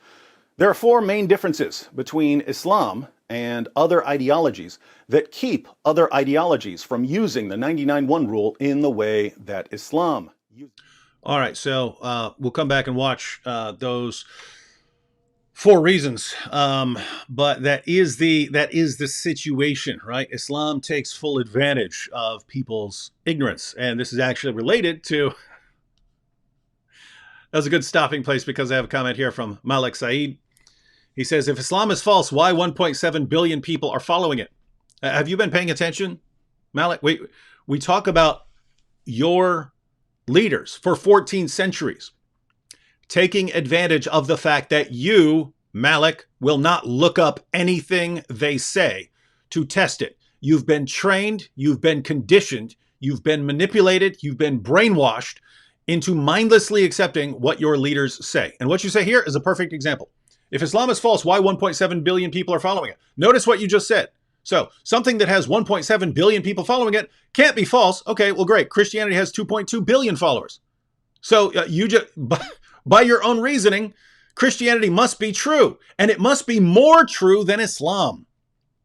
There are four main differences between Islam and other ideologies that keep other ideologies from using the 99-1 rule in the way that Islam uses. All right, so we'll come back and watch those four reasons, but that is the situation, right? Islam takes full advantage of people's ignorance, and this is actually related to. That's a good stopping place because I have a comment here from Malik Saeed. He says, if Islam is false, why 1.7 billion people are following it? Have you been paying attention, Malik? We talk about your leaders for 14 centuries taking advantage of the fact that you, Malik, will not look up anything they say to test it. You've been trained, you've been conditioned, you've been manipulated, you've been brainwashed into mindlessly accepting what your leaders say. And what you say here is a perfect example. If Islam is false, why 1.7 billion people are following it? Notice what you just said. So something that has 1.7 billion people following it can't be false. Okay, well, great. Christianity has 2.2 billion followers. So you just, by your own reasoning, Christianity must be true. And it must be more true than Islam.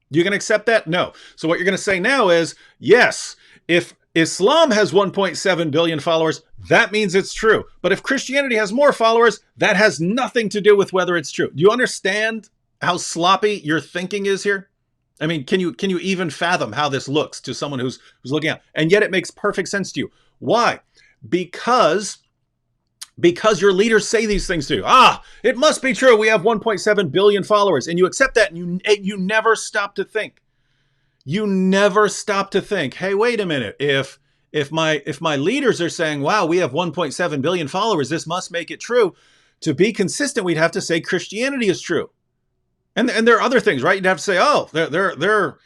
You can accept that? No. So what you're going to say now is, yes, if Islam has 1.7 billion followers, that means it's true. But if Christianity has more followers, that has nothing to do with whether it's true. Do you understand how sloppy your thinking is here? I mean, can you even fathom how this looks to someone who's looking at? And yet it makes perfect sense to you. Why? Because your leaders say these things to you. It must be true. We have 1.7 billion followers, and you accept that, and you never stop to think. You never stop to think, hey, wait a minute. If my leaders are saying, wow, we have 1.7 billion followers, this must make it true. To be consistent, we'd have to say Christianity is true. And there are other things, right? You'd have to say, oh, there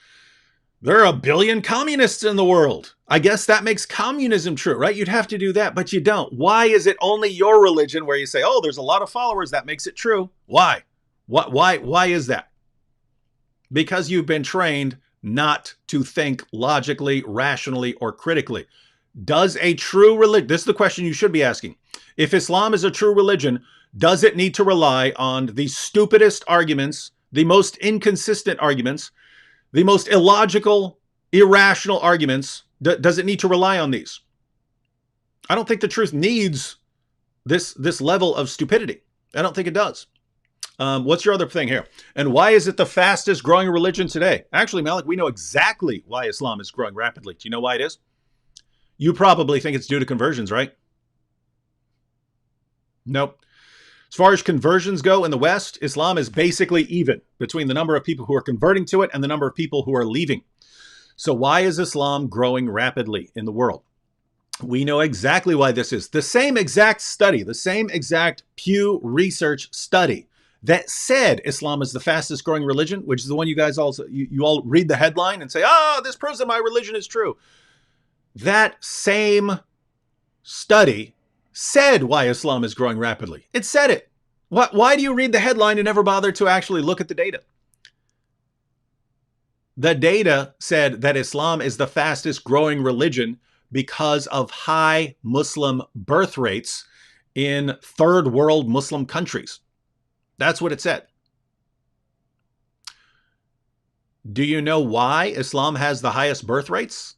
are a billion communists in the world. I guess that makes communism true, right? You'd have to do that, but you don't. Why is it only your religion where you say, oh, there's a lot of followers, that makes it true? Why? Why is that? Because you've been trained not to think logically, rationally, or critically. Does a true religion, this is the question you should be asking. If Islam is a true religion, does it need to rely on the stupidest arguments, the most inconsistent arguments, the most illogical, irrational arguments? Does it need to rely on these? I don't think the truth needs this level of stupidity. I don't think it does. What's your other thing here? And why is it the fastest growing religion today? Actually, Malik, we know exactly why Islam is growing rapidly. Do you know why it is? You probably think it's due to conversions, right? Nope. As far as conversions go in the West, Islam is basically even between the number of people who are converting to it and the number of people who are leaving. So why is Islam growing rapidly in the world? We know exactly why this is. The same exact study, the same exact Pew Research study that said Islam is the fastest growing religion, which is the one you guys also, you all read the headline and say, this proves that my religion is true. That same study said why Islam is growing rapidly. It said it. Why do you read the headline and never bother to actually look at the data? The data said that Islam is the fastest growing religion because of high Muslim birth rates in third world Muslim countries. That's what it said. Do you know why Islam has the highest birth rates?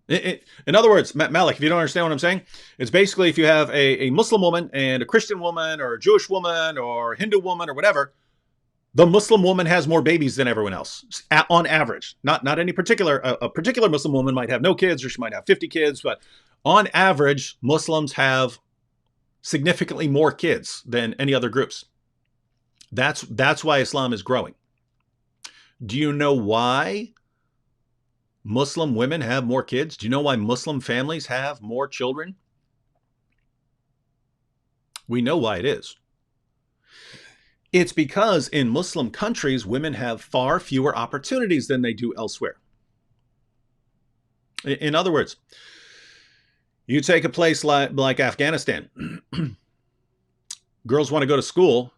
In other words, Malik, if you don't understand what I'm saying, it's basically if you have a Muslim woman and a Christian woman or a Jewish woman or a Hindu woman or whatever, the Muslim woman has more babies than everyone else on average. Not any particular, a particular Muslim woman might have no kids or she might have 50 kids, but on average, Muslims have significantly more kids than any other groups. That's why Islam is growing. Do you know why Muslim women have more kids? Do you know why Muslim families have more children? We know why it is. It's because in Muslim countries, women have far fewer opportunities than they do elsewhere. In other words, you take a place like Afghanistan. Girls want to go to school,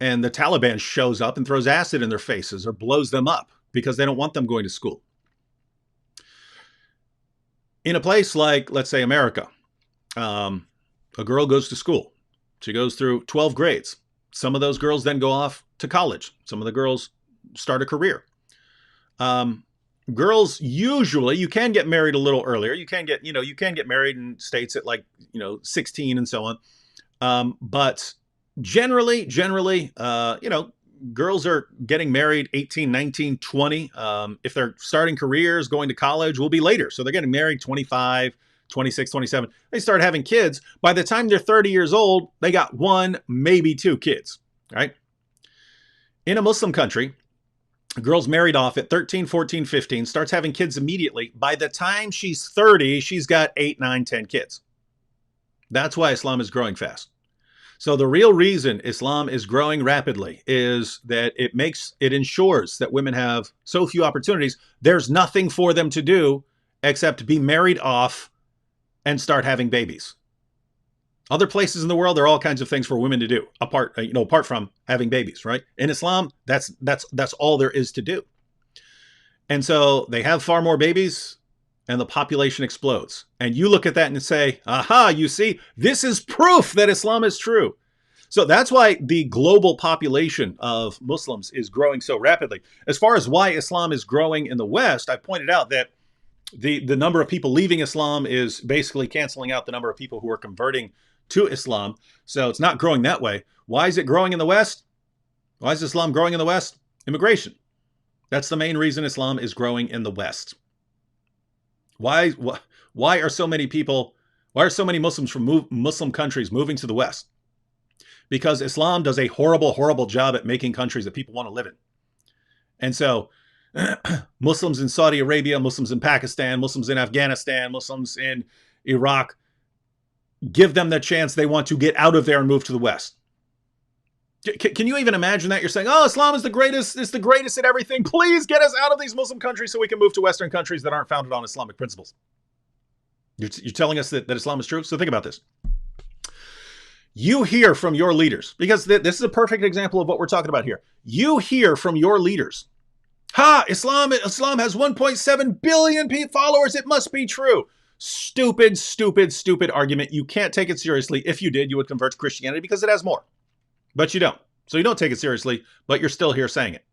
and the Taliban shows up and throws acid in their faces or blows them up because they don't want them going to school. In a place like, let's say, America, a girl goes to school. She goes through 12 grades. Some of those girls then go off to college. Some of the girls start a career. Girls usually, you can get married a little earlier. You can get married in states at 16 and so on. But generally, girls are getting married 18, 19, 20. If they're starting careers, going to college, will be later. So they're getting married 25, 26, 27. They start having kids. By the time they're 30 years old, they got one, maybe two kids, right? In a Muslim country, a girl's married off at 13, 14, 15, starts having kids immediately. By the time she's 30, she's got 8, 9, 10 kids. That's why Islam is growing fast. So the real reason Islam is growing rapidly is that it ensures that women have so few opportunities. There's nothing for them to do except be married off and start having babies. Other places in the world, there are all kinds of things for women to do apart from having babies, right? In Islam, that's all there is to do. And so they have far more babies and the population explodes. And you look at that and say, aha, you see, this is proof that Islam is true. So that's why the global population of Muslims is growing so rapidly. As far as why Islam is growing in the West, I pointed out that the number of people leaving Islam is basically canceling out the number of people who are converting to Islam. So it's not growing that way. Why is it growing in the West? Why is Islam growing in the West? Immigration. That's the main reason Islam is growing in the West. Why are so many Muslims from Muslim countries moving to the West? Because Islam does a horrible, horrible job at making countries that people want to live in. And so Muslims in Saudi Arabia, Muslims in Pakistan, Muslims in Afghanistan, Muslims in Iraq, give them the chance they want to get out of there and move to the West. Can you even imagine that? You're saying, oh, Islam is the greatest, it's the greatest at everything. Please get us out of these Muslim countries so we can move to Western countries that aren't founded on Islamic principles. You're telling us that Islam is true? So think about this. You hear from your leaders, because this is a perfect example of what we're talking about here. You hear from your leaders, Islam has 1.7 billion followers. It must be true. Stupid, stupid, stupid argument. You can't take it seriously. If you did, you would convert to Christianity because it has more. But you don't. So you don't take it seriously, but you're still here saying it.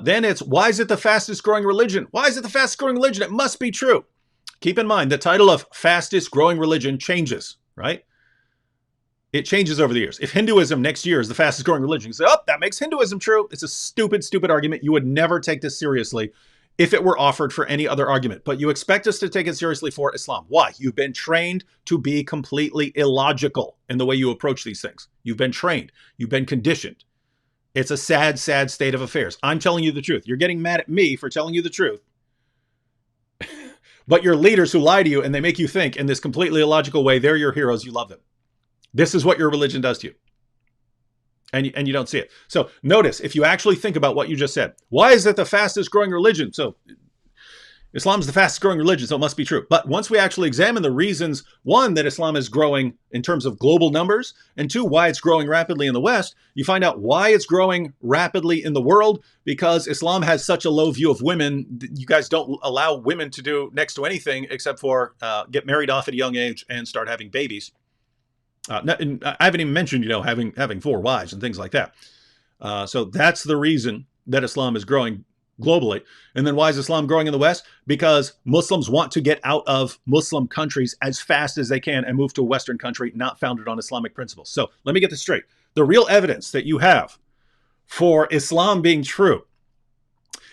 Then it's, why is it the fastest growing religion? Why is it the fastest growing religion? It must be true. Keep in mind, the title of fastest growing religion changes, right? It changes over the years. If Hinduism next year is the fastest growing religion, you say, oh, that makes Hinduism true. It's a stupid, stupid argument. You would never take this seriously if it were offered for any other argument. But you expect us to take it seriously for Islam. Why? You've been trained to be completely illogical in the way you approach these things. You've been trained. You've been conditioned. It's a sad, sad state of affairs. I'm telling you the truth. You're getting mad at me for telling you the truth. But your leaders who lie to you and they make you think in this completely illogical way, they're your heroes. You love them. This is what your religion does to you. And you don't see it. So notice, if you actually think about what you just said, why is it the fastest growing religion? So Islam is the fastest growing religion, so it must be true. But once we actually examine the reasons, one, that Islam is growing in terms of global numbers, and two, why it's growing rapidly in the West, you find out why it's growing rapidly in the world, because Islam has such a low view of women. You guys don't allow women to do next to anything except for get married off at a young age and start having babies. I haven't even mentioned, having 4 wives and things like that. So that's the reason that Islam is growing globally. And then why is Islam growing in the West? Because Muslims want to get out of Muslim countries as fast as they can and move to a Western country not founded on Islamic principles. So let me get this straight. The real evidence that you have for Islam being true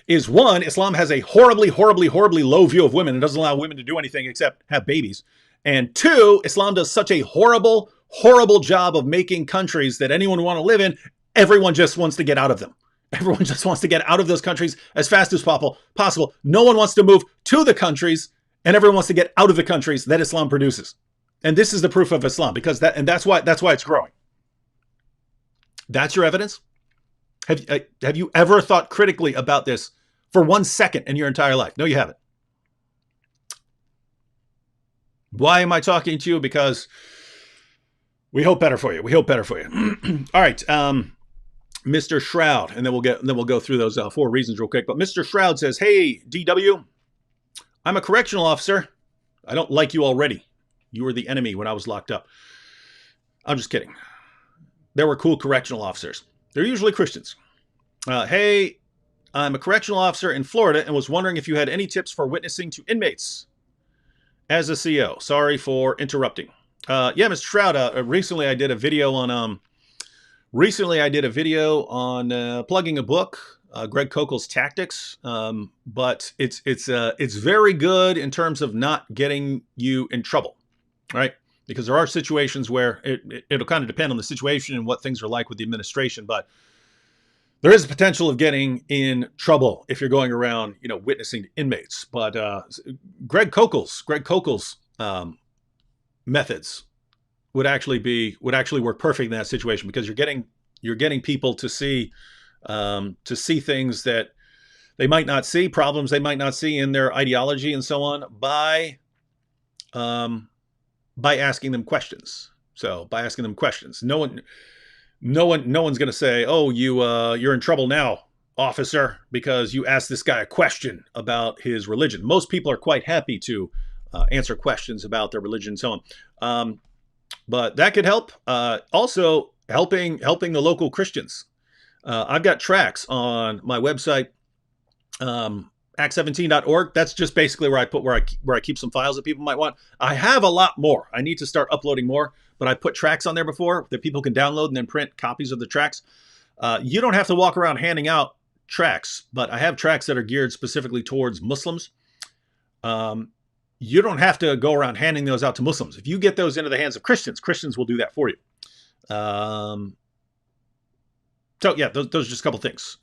is, one, Islam has a horribly, horribly, horribly low view of women and doesn't allow women to do anything except have babies. And two, Islam does such a horrible, horrible job of making countries that anyone would want to live in, everyone just wants to get out of them. Everyone just wants to get out of those countries as fast as possible. No one wants to move to the countries, and everyone wants to get out of the countries that Islam produces. And this is the proof of Islam, because that's why it's growing. That's your evidence? Have you ever thought critically about this for 1 second in your entire life? No, you haven't. Why am I talking to you? Because we hope better for you. We hope better for you. All right. Mr. Shroud, and then we'll go through those 4 reasons real quick. But Mr. Shroud says, "Hey, DW, I'm a correctional officer. I don't like you already. You were the enemy when I was locked up." I'm just kidding. There were cool correctional officers. They're usually Christians. "Hey, I'm a correctional officer in Florida and was wondering if you had any tips for witnessing to inmates as a CO. Sorry for interrupting." Yeah, Mr. Shroud. Recently, I did a video on plugging a book, Greg Koukl's Tactics. But it's very good in terms of not getting you in trouble, right? Because there are situations where it'll kind of depend on the situation and what things are like with the administration, but there is a potential of getting in trouble if you're going around, witnessing to inmates. But Greg Koukl's methods would actually work perfect in that situation, because you're getting people to see things that they might not see, problems they might not see in their ideology and so on, by asking them questions. So by asking them questions, no one's going to say, "Oh, you're in trouble now, officer, because you asked this guy a question about his religion." Most people are quite happy to answer questions about their religion and so on. But that could help. Also, helping the local Christians. I've got tracts on my website, act17.org. That's just basically where I keep some files that people might want. I have a lot more. I need to start uploading more, but I put tracts on there before that people can download and then print copies of the tracts. You don't have to walk around handing out tracts, but I have tracts that are geared specifically towards Muslims. You don't have to go around handing those out to Muslims. If you get those into the hands of Christians will do that for you. So yeah, those are just a couple things.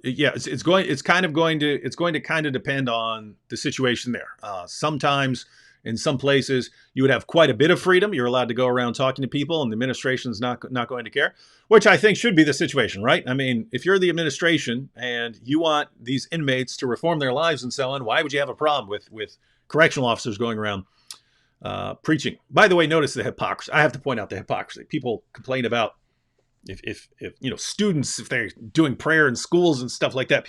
It's going to kind of depend on the situation there. Sometimes in some places you would have quite a bit of freedom. You're allowed to go around talking to people, and the administration's not going to care, which I think should be the situation, right? I mean, if you're the administration and you want these inmates to reform their lives and so on, why would you have a problem with correctional officers going around preaching? By the way, notice the hypocrisy. I have to point out the hypocrisy. People complain about if students, if they're doing prayer in schools and stuff like that,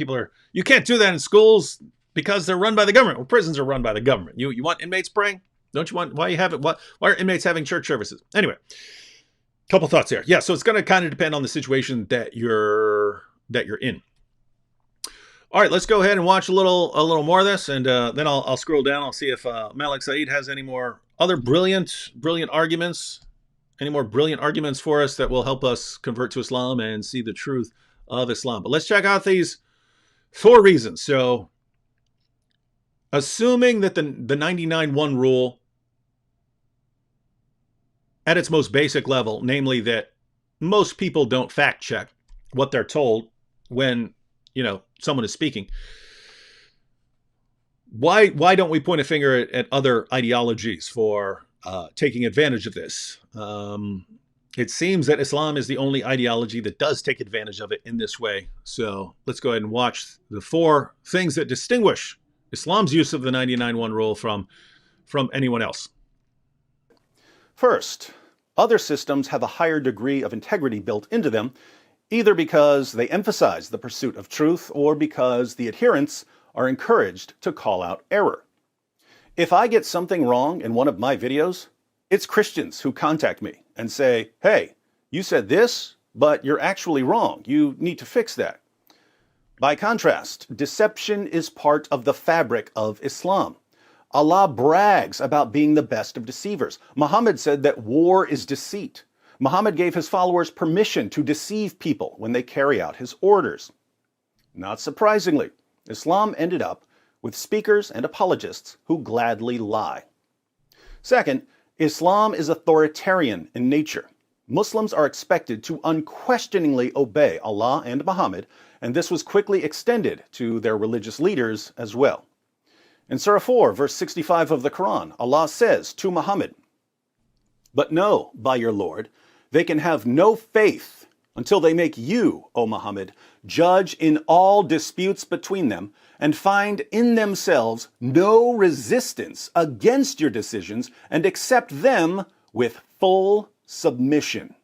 you can't do that in schools because they're run by the government. Well, prisons are run by the government. You want inmates praying? Don't you want? Why are inmates having church services? Anyway, couple thoughts here. Yeah, so it's going to kind of depend on the situation that you're in. All right, let's go ahead and watch a little more of this, and then I'll scroll down. I'll see if Malik Saeed has any more other brilliant arguments. Any more brilliant arguments for us that will help us convert to Islam and see the truth of Islam. But let's check out these 4 reasons. So, assuming that the 99-1 rule at its most basic level, namely that most people don't fact check what they're told when, someone is speaking. Why don't we point a finger at other ideologies for taking advantage of this? It seems that Islam is the only ideology that does take advantage of it in this way. So let's go ahead and watch the 4 things that distinguish Islam's use of the 99-1 rule from anyone else. First, other systems have a higher degree of integrity built into them, either because they emphasize the pursuit of truth or because the adherents are encouraged to call out error. If I get something wrong in one of my videos, it's Christians who contact me and say, "Hey, you said this, but you're actually wrong. You need to fix that." By contrast, deception is part of the fabric of Islam. Allah brags about being the best of deceivers. Muhammad said that war is deceit. Muhammad gave his followers permission to deceive people when they carry out his orders. Not surprisingly, Islam ended up with speakers and apologists who gladly lie. Second, Islam is authoritarian in nature. Muslims are expected to unquestioningly obey Allah and Muhammad, and this was quickly extended to their religious leaders as well. In Surah 4, verse 65 of the Quran, Allah says to Muhammad, "But know, by your Lord, they can have no faith until they make you, O Muhammad, judge in all disputes between them and find in themselves no resistance against your decisions and accept them with full submission."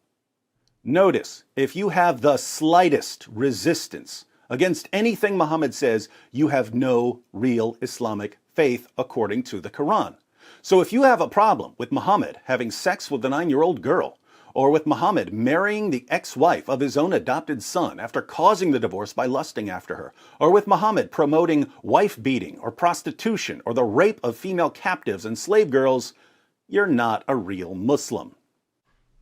Notice, if you have the slightest resistance against anything Muhammad says, you have no real Islamic faith according to the Quran. So if you have a problem with Muhammad having sex with a 9-year-old girl, or with Muhammad marrying the ex-wife of his own adopted son after causing the divorce by lusting after her, or with Muhammad promoting wife-beating or prostitution or the rape of female captives and slave girls, you're not a real Muslim.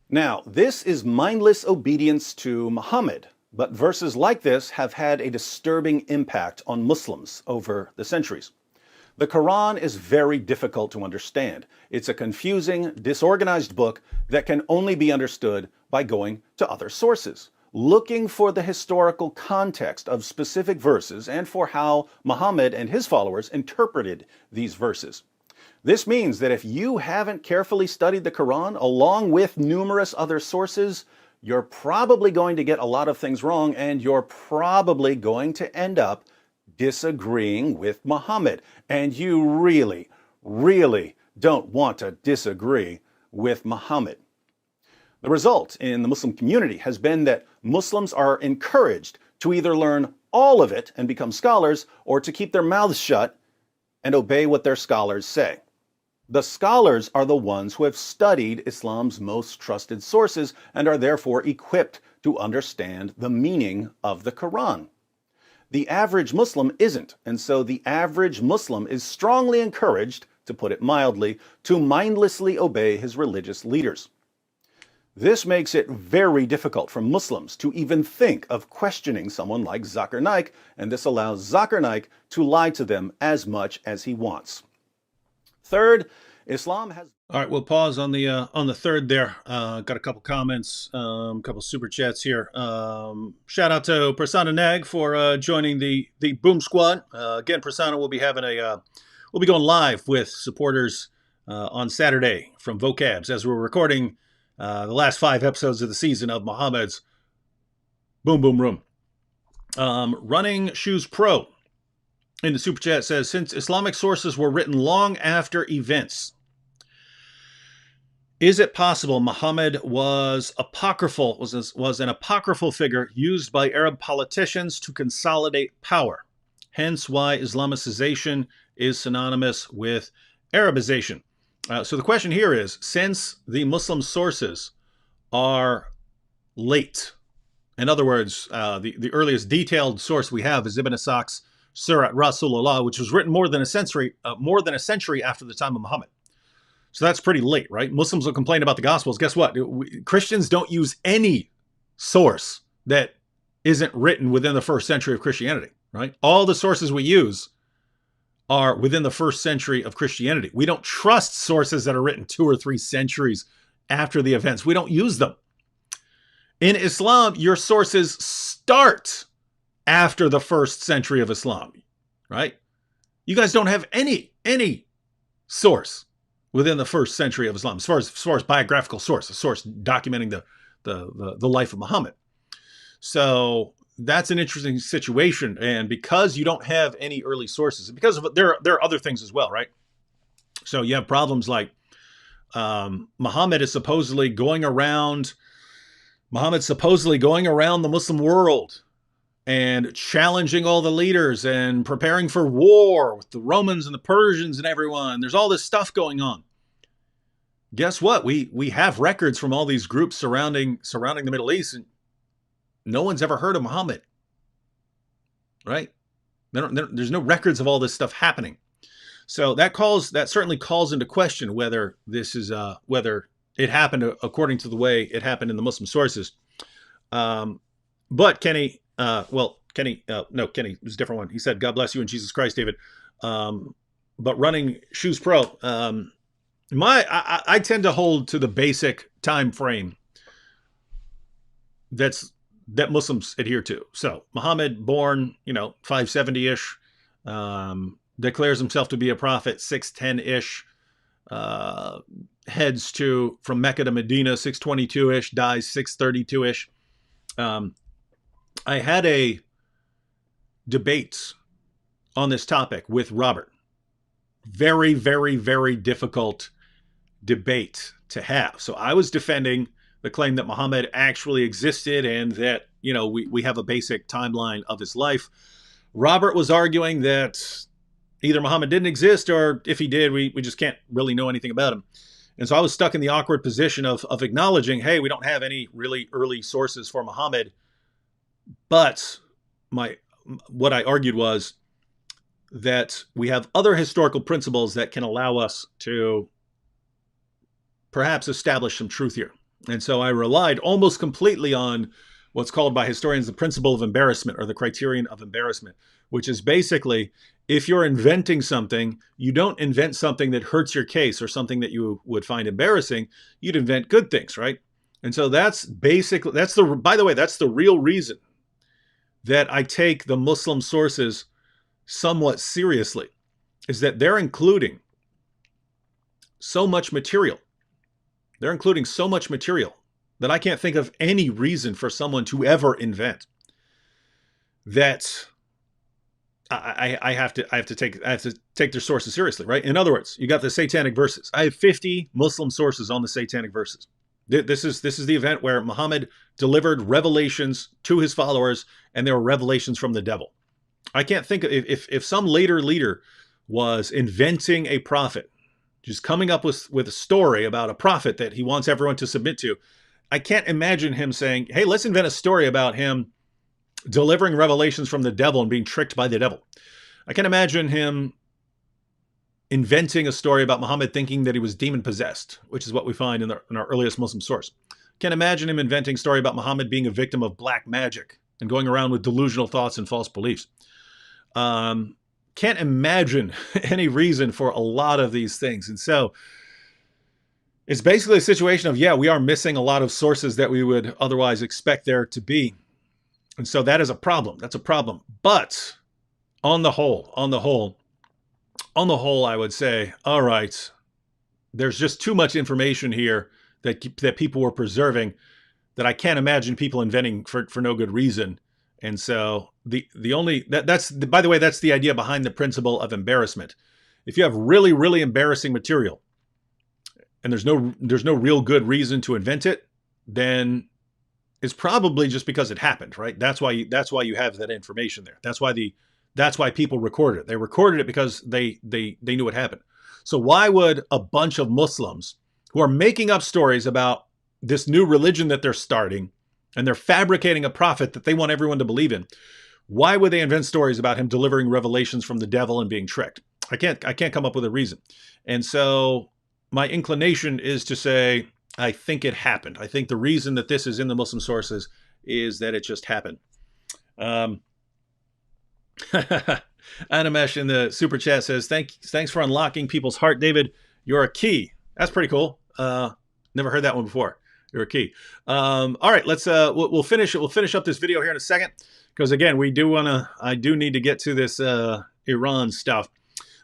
Now, this is mindless obedience to Muhammad, but verses like this have had a disturbing impact on Muslims over the centuries. The Quran is very difficult to understand. It's a confusing, disorganized book that can only be understood by going to other sources, looking for the historical context of specific verses and for how Muhammad and his followers interpreted these verses. This means that if you haven't carefully studied the Quran along with numerous other sources, you're probably going to get a lot of things wrong, and you're probably going to end up disagreeing with Muhammad. And you really, really don't want to disagree with Muhammad. The result in the Muslim community has been that Muslims are encouraged to either learn all of it and become scholars, or to keep their mouths shut and obey what their scholars say. The scholars are the ones who have studied Islam's most trusted sources and are therefore equipped to understand the meaning of the Quran. The average Muslim isn't, and so the average Muslim is strongly encouraged, to put it mildly, to mindlessly obey his religious leaders. This makes it very difficult for Muslims to even think of questioning someone like Zakir Naik, and this allows Zakir Naik to lie to them as much as he wants. Third, Islam has... All right, we'll pause on the third there. Got a couple comments, a couple super chats here. Shout out to Prasanna Nag for joining the Boom Squad. Again, Prasanna will be having we'll be going live with supporters on Saturday from Vocabs as we're recording the last 5 episodes of the season of Muhammad's Boom Boom Room. Running Shoes Pro in the super chat says, since Islamic sources were written long after events, is it possible Muhammad was an apocryphal figure used by Arab politicians to consolidate power? Hence why Islamicization is synonymous with Arabization. So the question here is, since the Muslim sources are late, in other words, the earliest detailed source we have is Ibn Ishaq's Sirat Rasulullah, which was written more than a century after the time of Muhammad. So that's pretty late, right? Muslims will complain about the Gospels. Guess what? Christians don't use any source that isn't written within the first century of Christianity, right? All the sources we use are within the first century of Christianity. We don't trust sources that are written 2 or 3 centuries after the events. We don't use them. In Islam, your sources start after the first century of Islam, right? You guys don't have any source within the first century of Islam, as far as biographical source, a source documenting the life of Muhammad. So that's an interesting situation, and because you don't have any early sources, because of there are other things as well, right? So you have problems like Muhammad is supposedly going around the Muslim world and challenging all the leaders and preparing for war with the Romans and the Persians and everyone. There's all this stuff going on. Guess what? We have records from all these groups surrounding the Middle East, and no one's ever heard of Muhammad. right? There's no records of all this stuff happening. So that certainly calls into question whether this is whether it happened according to the way it happened in the Muslim sources. But Kenny, Kenny was a different one. He said, "God bless you in Jesus Christ, David." But running Shoes Pro, I tend to hold to the basic time frame that Muslims adhere to. So Muhammad, born 570-ish, declares himself to be a prophet 610-ish, heads from Mecca to Medina 622-ish, dies 632-ish. I had a debate on this topic with Robert. Very, very, very difficult debate to have. So I was defending the claim that Muhammad actually existed and that, we have a basic timeline of his life. Robert was arguing that either Muhammad didn't exist, or if he did, we just can't really know anything about him. And so I was stuck in the awkward position of acknowledging, hey, we don't have any really early sources for Muhammad. But what I argued was that we have other historical principles that can allow us to perhaps establish some truth here. And so I relied almost completely on what's called by historians the principle of embarrassment, or the criterion of embarrassment, which is basically, if you're inventing something, you don't invent something that hurts your case or something that you would find embarrassing. You'd invent good things, right? And so by the way, that's the real reason that I take the Muslim sources somewhat seriously, is that they're including so much material. They're including so much material that I can't think of any reason for someone to ever invent. That I have to take their sources seriously, right? In other words, you got the satanic verses. I have 50 Muslim sources on the satanic verses. This is the event where Muhammad delivered revelations to his followers, and they were revelations from the devil. I can't think of if some later leader was inventing a prophet, just coming up with a story about a prophet that he wants everyone to submit to. I can't imagine him saying, hey, let's invent a story about him delivering revelations from the devil and being tricked by the devil. I can't imagine him inventing a story about Muhammad thinking that he was demon possessed, which is what we find in our earliest Muslim source. Can't imagine him inventing a story about Muhammad being a victim of black magic and going around with delusional thoughts and false beliefs. Can't imagine any reason for a lot of these things. And so it's basically a situation of, we are missing a lot of sources that we would otherwise expect there to be. And so that is a problem. That's a problem. But on the whole, I would say, all right, there's just too much information here that people were preserving that I can't imagine people inventing for no good reason. And so that's by the way, that's the idea behind the principle of embarrassment. If you have really, really embarrassing material and there's no real good reason to invent it, then it's probably just because it happened, right? That's why you have that information there. That's why people recorded it. They recorded it because they knew what happened. So why would a bunch of Muslims who are making up stories about this new religion that they're starting, and they're fabricating a prophet that they want everyone to believe in, why would they invent stories about him delivering revelations from the devil and being tricked? I can't come up with a reason. And so my inclination is to say, I think it happened. I think the reason that this is in the Muslim sources is that it just happened. Animesh in the super chat says, thanks for unlocking people's heart, David. You're a key. That's pretty cool. Never heard that one before. You're a key. All right, let's we'll finish it. We'll finish up this video here in a second, because again, I do need to get to this Iran stuff.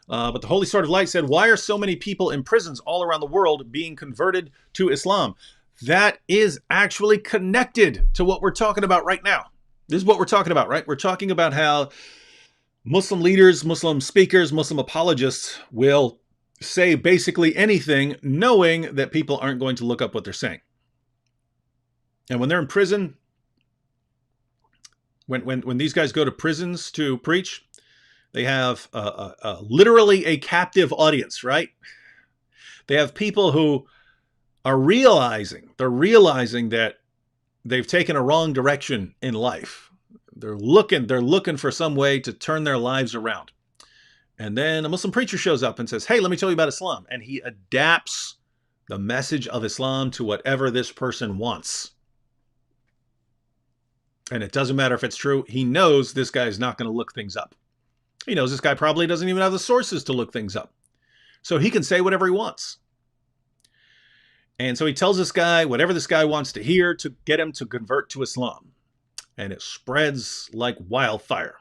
But the Holy Sword of Light said, why are so many people in prisons all around the world being converted to Islam? That is actually connected to what we're talking about right now. This is what we're talking about, right? We're talking about how Muslim leaders, Muslim speakers, Muslim apologists will say basically anything, knowing that people aren't going to look up what they're saying. And when they're in prison, when these guys go to prisons to preach, they have literally a captive audience, right? They have people who are realizing that they've taken a wrong direction in life. They're looking for some way to turn their lives around. And then a Muslim preacher shows up and says, hey, let me tell you about Islam. And he adapts the message of Islam to whatever this person wants. And it doesn't matter if it's true. He knows this guy is not going to look things up. He knows this guy probably doesn't even have the sources to look things up. So he can say whatever he wants. And so he tells this guy whatever this guy wants to hear to get him to convert to Islam. And it spreads like wildfire.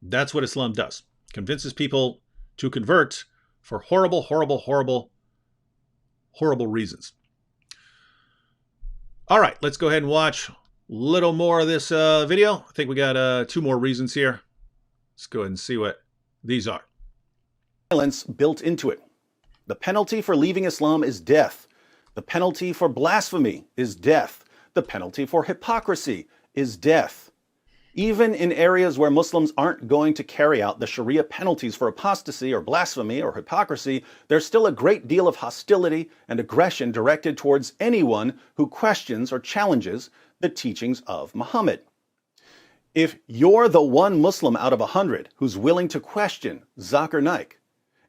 That's what Islam does. Convinces people to convert for horrible, horrible, horrible, horrible reasons. All right, let's go ahead and watch a little more of this video. I think we got 2 more reasons here. Let's go ahead and see what these are. Violence built into it. The penalty for leaving Islam is death. The penalty for blasphemy is death. The penalty for hypocrisy is death. Even in areas where Muslims aren't going to carry out the Sharia penalties for apostasy or blasphemy or hypocrisy, there's still a great deal of hostility and aggression directed towards anyone who questions or challenges the teachings of Muhammad. If you're the one Muslim out of 100 who's willing to question Zakir Naik,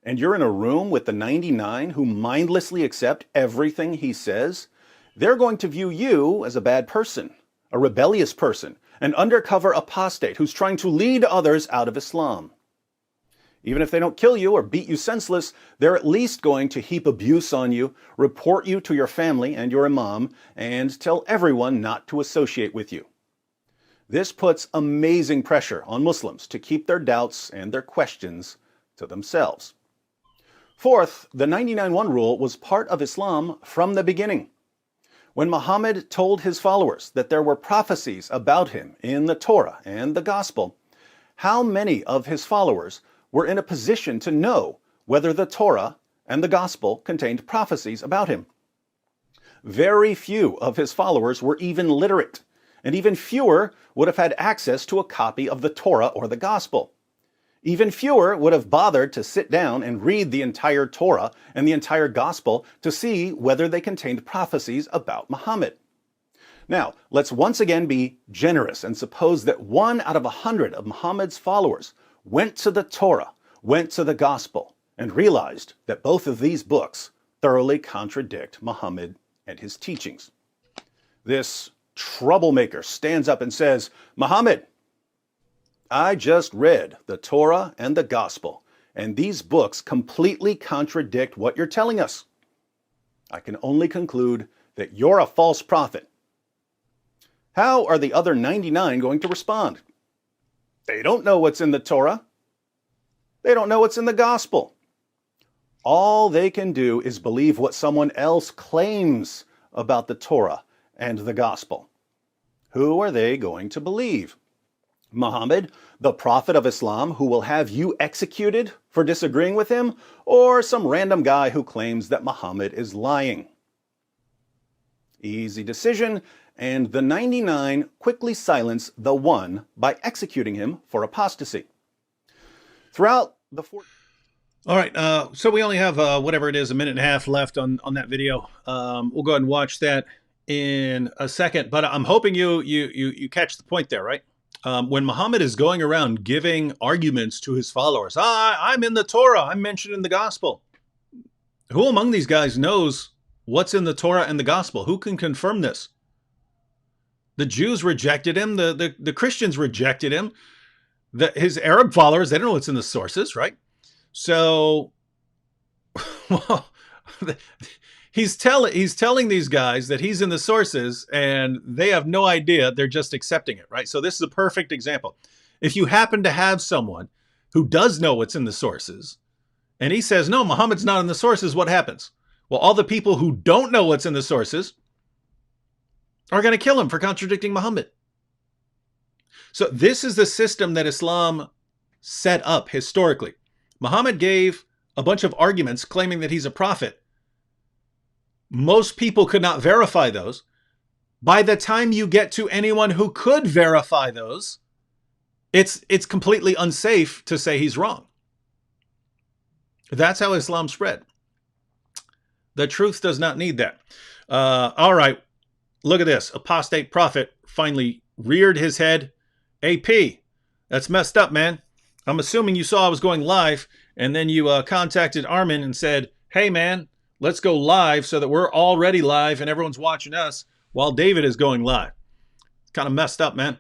and you're in a room with the 99 who mindlessly accept everything he says, they're going to view you as a bad person, a rebellious person, an undercover apostate who's trying to lead others out of Islam. Even if they don't kill you or beat you senseless, they're at least going to heap abuse on you, report you to your family and your imam, and tell everyone not to associate with you. This puts amazing pressure on Muslims to keep their doubts and their questions to themselves. Fourth, the 99-1 rule was part of Islam from the beginning. When Muhammad told his followers that there were prophecies about him in the Torah and the Gospel, how many of his followers were in a position to know whether the Torah and the Gospel contained prophecies about him? Very few of his followers were even literate, and even fewer would have had access to a copy of the Torah or the Gospel. Even fewer would have bothered to sit down and read the entire Torah and the entire Gospel to see whether they contained prophecies about Muhammad. Now, let's once again be generous and suppose that 1 out of 100 of Muhammad's followers went to the Torah, went to the Gospel, and realized that both of these books thoroughly contradict Muhammad and his teachings. This troublemaker stands up and says, Muhammad, I just read the Torah and the Gospel, and these books completely contradict what you're telling us. I can only conclude that you're a false prophet. How are the other 99 going to respond? They don't know what's in the Torah. They don't know what's in the Gospel. All they can do is believe what someone else claims about the Torah and the Gospel. Who are they going to believe? Muhammad, the prophet of Islam who will have you executed for disagreeing with him, or some random guy who claims that Muhammad is lying? Easy decision, and the 99 quickly silence the 1 by executing him for apostasy. Throughout the All right, so we only have whatever it is, a minute and a half left on that video. We'll go ahead and watch that in a second, but I'm hoping you catch the point there, right? When Muhammad is going around giving arguments to his followers, I'm in the Torah, I'm mentioned in the Gospel. Who among these guys knows what's in the Torah and the Gospel? Who can confirm this? The Jews rejected him. The Christians rejected him. His Arab followers, they don't know what's in the sources, right? So, well, he's telling these guys that he's in the sources and they have no idea. They're just accepting it, right? So this is a perfect example. If you happen to have someone who does know what's in the sources and he says, no, Muhammad's not in the sources, what happens? Well, all the people who don't know what's in the sources are going to kill him for contradicting Muhammad. So this is the system that Islam set up historically. Muhammad gave a bunch of arguments claiming that he's a prophet. Most people could not verify those. By the time you get to anyone who could verify those, it's completely unsafe to say he's wrong. That's how Islam spread. The truth does not need that. All right, look at this. Apostate prophet finally reared his head AP, that's messed up, man. I'm assuming you saw I was going live, and then you contacted Armin and said, hey, man, let's go live so that we're already live and everyone's watching us while David is going live. It's kind of messed up, man.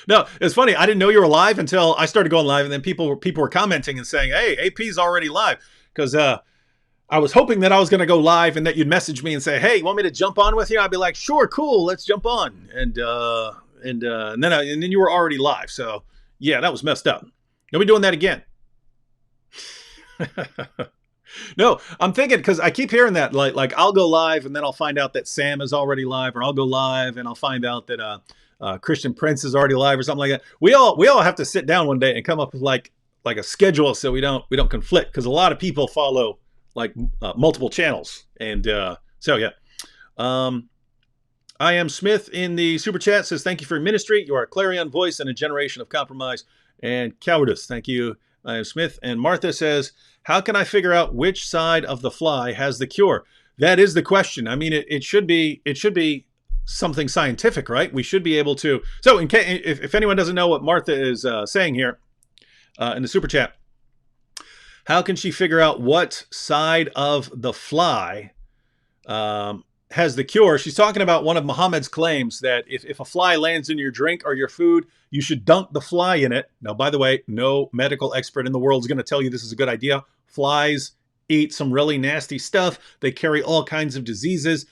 No, it's funny. I didn't know you were live until I started going live, and then people were commenting and saying, hey, AP's already live. Because I was hoping that I was going to go live and that you'd message me and say, hey, you want me to jump on with you? I'd be like, sure, cool, let's jump on. And then you were already live. So, yeah, that was messed up. Don't be doing that again. No, I'm thinking, because I keep hearing that, like I'll go live and then I'll find out that Sam is already live, or I'll go live and I'll find out that Christian Prince is already live or something like that. We all have to sit down one day and come up with like a schedule so we don't conflict, because a lot of people follow like multiple channels. And so yeah. I am Smith in the super chat says, thank you for your ministry. You are a clarion voice in a generation of compromise and cowardice. Thank you. I am Smith. And Martha says, how can I figure out which side of the fly has the cure? That is the question. I mean, it should be something scientific, right? We should be able to. So in case, if anyone doesn't know what Martha is saying here in the super chat, how can she figure out what side of the fly has the cure? She's talking about one of Muhammad's claims that if a fly lands in your drink or your food, you should dunk the fly in it. Now, by the way, no medical expert in the world is going to tell you this is a good idea. Flies eat some really nasty stuff. They carry all kinds of diseases.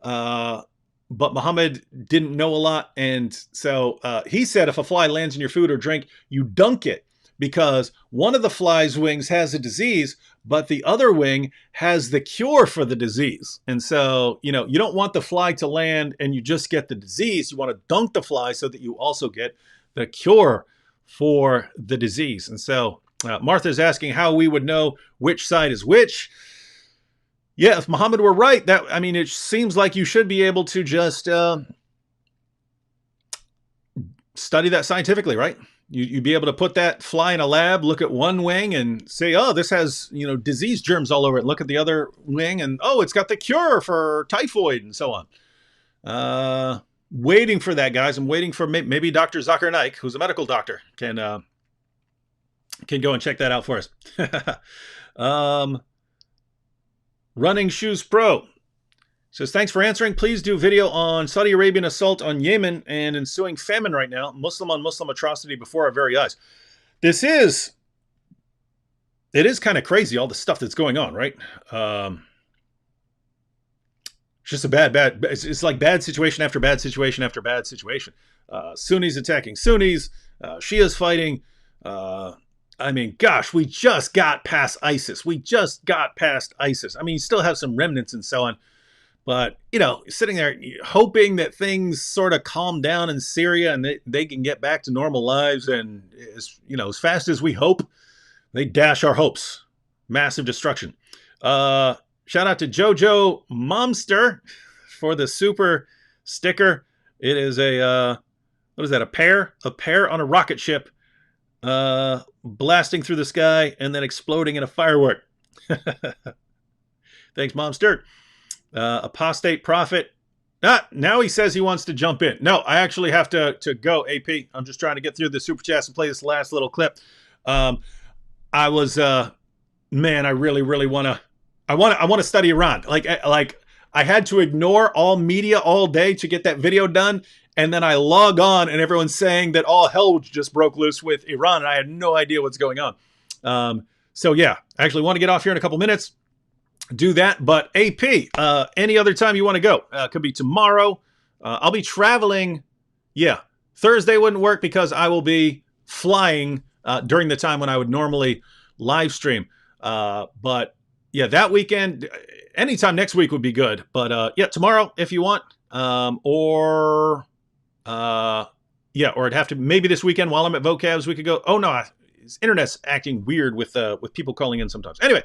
But Muhammad didn't know a lot. And so he said if a fly lands in your food or drink, you dunk it, because one of the fly's wings has a disease, but the other wing has the cure for the disease. And so, you don't want the fly to land and you just get the disease. You want to dunk the fly so that you also get the cure for the disease. And so Martha's asking how we would know which side is which. Yeah, if Muhammad were right, it seems like you should be able to just study that scientifically, right? You'd be able to put that fly in a lab, look at one wing and say, oh, this has, disease germs all over it. Look at the other wing and, oh, it's got the cure for typhoid and so on. Waiting for that, guys. I'm waiting for maybe Dr. Zakir Naik, who's a medical doctor, can go and check that out for us. Running Shoes Pro says, thanks for answering. Please do video on Saudi Arabian assault on Yemen and ensuing famine right now. Muslim on Muslim atrocity before our very eyes. It is kind of crazy, all the stuff that's going on, right? It's just it's like bad situation after bad situation after bad situation. Sunnis attacking Sunnis, Shias fighting. Gosh, we just got past ISIS. You still have some remnants and so on. But, sitting there hoping that things sort of calm down in Syria and they can get back to normal lives. And, as fast as we hope, they dash our hopes. Massive destruction. Shout out to Jojo Momster for the super sticker. It is a pear on a rocket ship blasting through the sky and then exploding in a firework. Thanks, Momster. Apostate prophet. Now he says he wants to jump in. No, I actually have to go, AP. I'm just trying to get through the super chats and play this last little clip. I really want to study Iran. Like I had to ignore all media all day to get that video done. And then I log on and everyone's saying that all hell just broke loose with Iran. And I had no idea what's going on. So yeah, I actually want to get off here in a couple minutes. Do that. But AP, any other time you want to go, could be tomorrow. I'll be traveling. Yeah. Thursday wouldn't work because I will be flying during the time when I would normally live stream. But yeah, that weekend, anytime next week would be good. But yeah, tomorrow if you want, or it'd have to, maybe this weekend while I'm at Vocabs, we could go. Oh no, his internet's acting weird with people calling in sometimes. Anyway,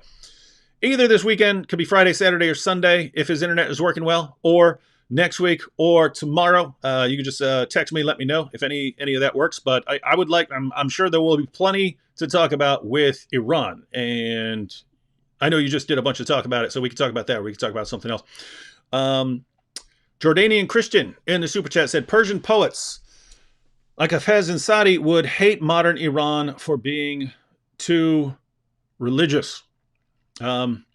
either this weekend, could be Friday, Saturday, or Sunday if his internet is working well, or next week or tomorrow. You can just text me, let me know if any of that works. But I would like, I'm sure there will be plenty to talk about with Iran. And I know you just did a bunch of talk about it, so we can talk about that, or we can talk about something else. Jordanian Christian in the super chat said, Persian poets like Hafez and Saadi would hate modern Iran for being too religious. Um,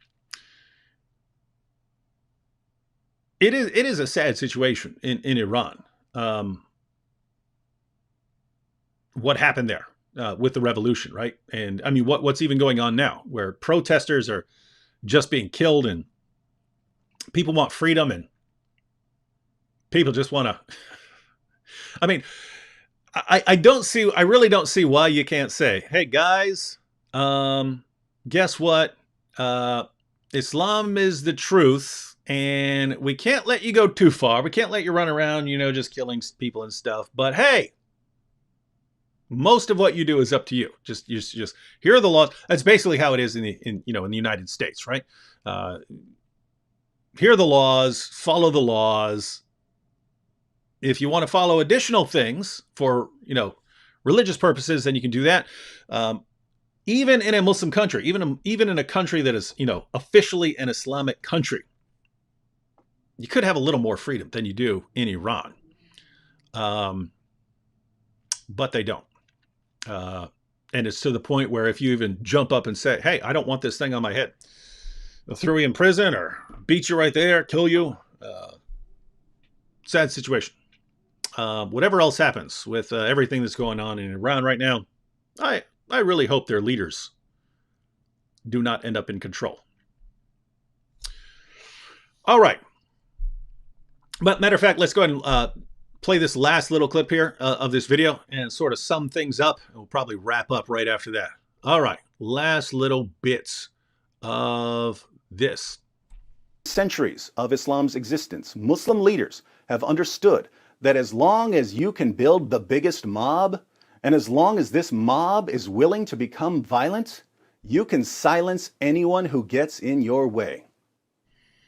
it is a sad situation in Iran. What happened there with the revolution, right? And I mean, what's even going on now, where protesters are just being killed, and people want freedom, and people just want to. I mean, I really don't see why you can't say, hey guys, guess what? Islam is the truth, and we can't let you go too far. We can't let you run around, just killing people and stuff. But hey, most of what you do is up to you. Just here are the laws. That's basically how it is in the United States, right? Here are the laws. Follow the laws. If you want to follow additional things for religious purposes, then you can do that. Even in a Muslim country, even in a country that is officially an Islamic country, you could have a little more freedom than you do in Iran, but they don't. And it's to the point where if you even jump up and say, "Hey, I don't want this thing on my head," they'll throw you in prison or beat you right there, kill you. Sad situation. Whatever else happens with everything that's going on in Iran right now, I really hope their leaders do not end up in control. All right. But matter of fact, let's go ahead and play this last little clip here of this video and sort of sum things up. We'll probably wrap up right after that. All right. Last little bits of this. Centuries of Islam's existence, Muslim leaders have understood that as long as you can build the biggest mob, and as long as this mob is willing to become violent, you can silence anyone who gets in your way.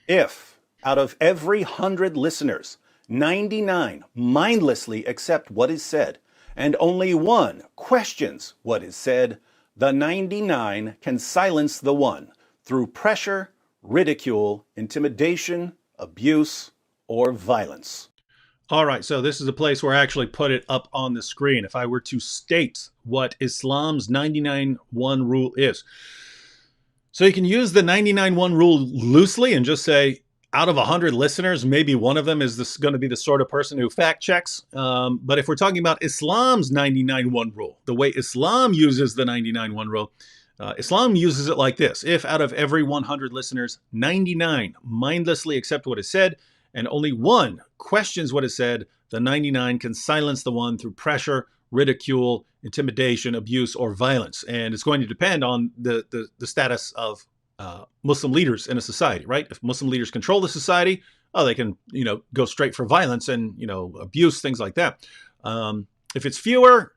If, out of every 100 listeners, 99 mindlessly accept what is said, and only one questions what is said, the 99 can silence the one through pressure, ridicule, intimidation, abuse, or violence. All right, so this is a place where I actually put it up on the screen. If I were to state what Islam's 99-1 rule is. So you can use the 99-1 rule loosely and just say, out of 100 listeners, maybe one of them is going to be the sort of person who fact checks. But if we're talking about Islam's 99-1 rule, the way Islam uses the 99-1 rule, Islam uses it like this. If out of every 100 listeners, 99 mindlessly accept what is said, and only one questions what is said, the 99 can silence the one through pressure, ridicule, intimidation, abuse, or violence. And it's going to depend on the status of Muslim leaders in a society, right? If Muslim leaders control the society, they can, go straight for violence and, abuse, things like that. If it's fewer,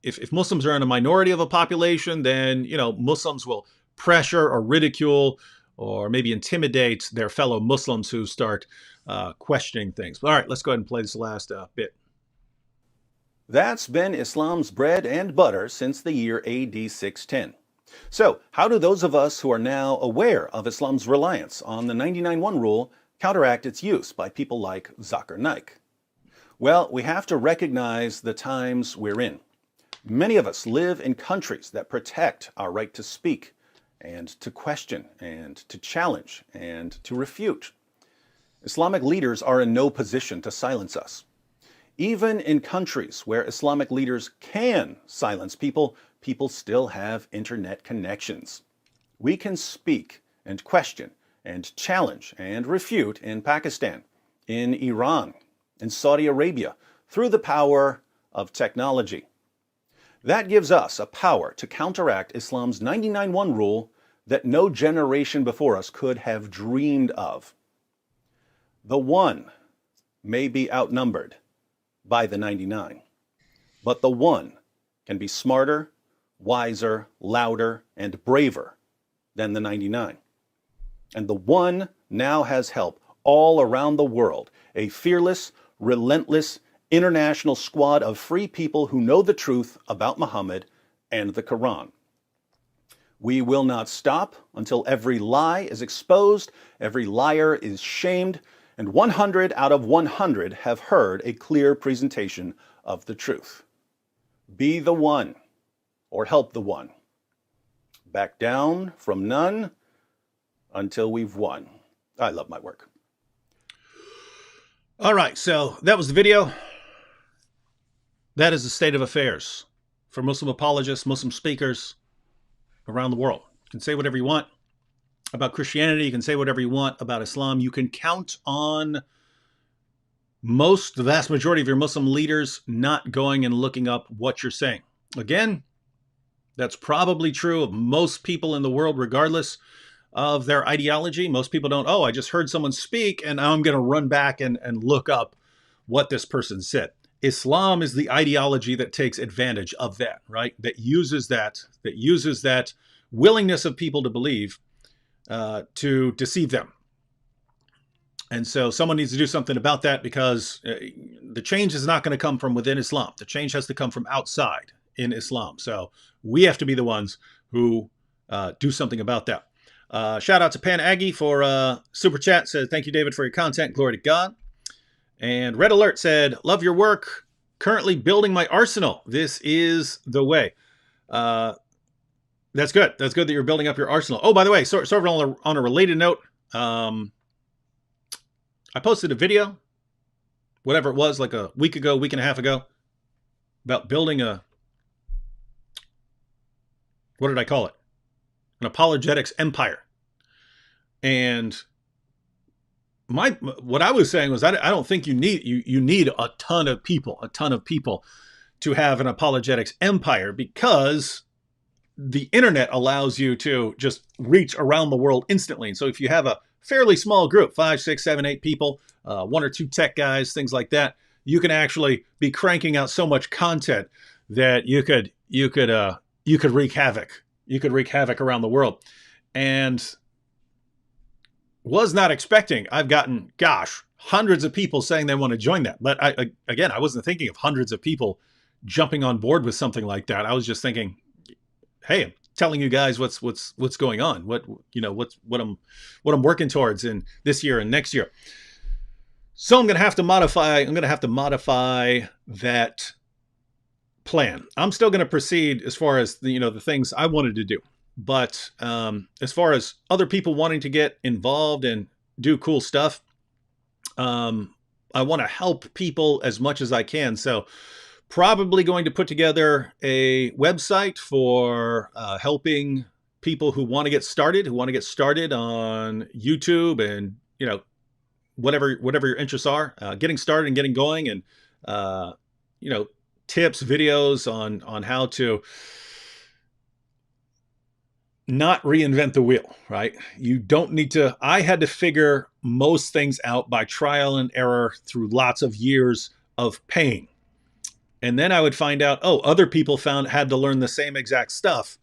if Muslims are in a minority of a population, then, Muslims will pressure or ridicule or maybe intimidate their fellow Muslims who start questioning things. All right, let's go ahead and play this last bit. That's been Islam's bread and butter since the year AD 610. So, how do those of us who are now aware of Islam's reliance on the 99-1 rule counteract its use by people like Zakir Naik? Well, we have to recognize the times we're in. Many of us live in countries that protect our right to speak, and to question, and to challenge, and to refute. Islamic leaders are in no position to silence us. Even in countries where Islamic leaders can silence people, people still have internet connections. We can speak and question and challenge and refute in Pakistan, in Iran, in Saudi Arabia, through the power of technology. That gives us a power to counteract Islam's 99-1 rule that no generation before us could have dreamed of. The one may be outnumbered by the 99, but the one can be smarter, wiser, louder, and braver than the 99. And the one now has help all around the world, a fearless, relentless, international squad of free people who know the truth about Muhammad and the Quran. We will not stop until every lie is exposed, every liar is shamed, and 100 out of 100 have heard a clear presentation of the truth. Be the one, or help the one. Back down from none until we've won. I love my work. All right, so that was the video. That is the state of affairs for Muslim apologists, Muslim speakers around the world. You can say whatever you want about Christianity. You can say whatever you want about Islam. You can count on the vast majority of your Muslim leaders not going and looking up what you're saying. Again, that's probably true of most people in the world, regardless of their ideology. Most people don't, I just heard someone speak and now I'm going to run back and look up what this person said. Islam is the ideology that takes advantage of that, right? That uses that willingness of people to believe to deceive them. And so someone needs to do something about that, because the change is not going to come from within Islam. The change has to come from outside in Islam. So we have to be the ones who do something about that. Shout out to Pan Aggie for super chat. Says, thank you, David, for your content. Glory to God. And Red Alert said, love your work. Currently building my arsenal. This is the way. That's good. That's good that you're building up your arsenal. Oh, by the way, sort of on a related note, I posted a video, whatever it was, like a week and a half ago, about building what did I call it? An apologetics empire. And what I was saying was, I don't think you need a ton of people to have an apologetics empire, because the internet allows you to just reach around the world instantly. And so if you have a fairly small group, 5, 6, 7, 8 people, 1 or 2 tech guys, things like that, you can actually be cranking out so much content that you could wreak havoc. You could wreak havoc around the world. And was not expecting, I've gotten, hundreds of people saying they want to join that. But I wasn't thinking of hundreds of people jumping on board with something like that. I was just thinking, hey, I'm telling you guys what's going on, what I'm working towards in this year and next year. So I'm going to have to modify that plan. I'm still going to proceed as far as the things I wanted to do. But as far as other people wanting to get involved and do cool stuff, I want to help people as much as I can. So probably going to put together a website for helping people who want to get started on YouTube and, whatever your interests are, getting started and getting going, and, tips, videos on how to not reinvent the wheel, right? You don't need to. I had to figure most things out by trial and error through lots of years of pain. And then I would find out, other people had to learn the same exact stuff.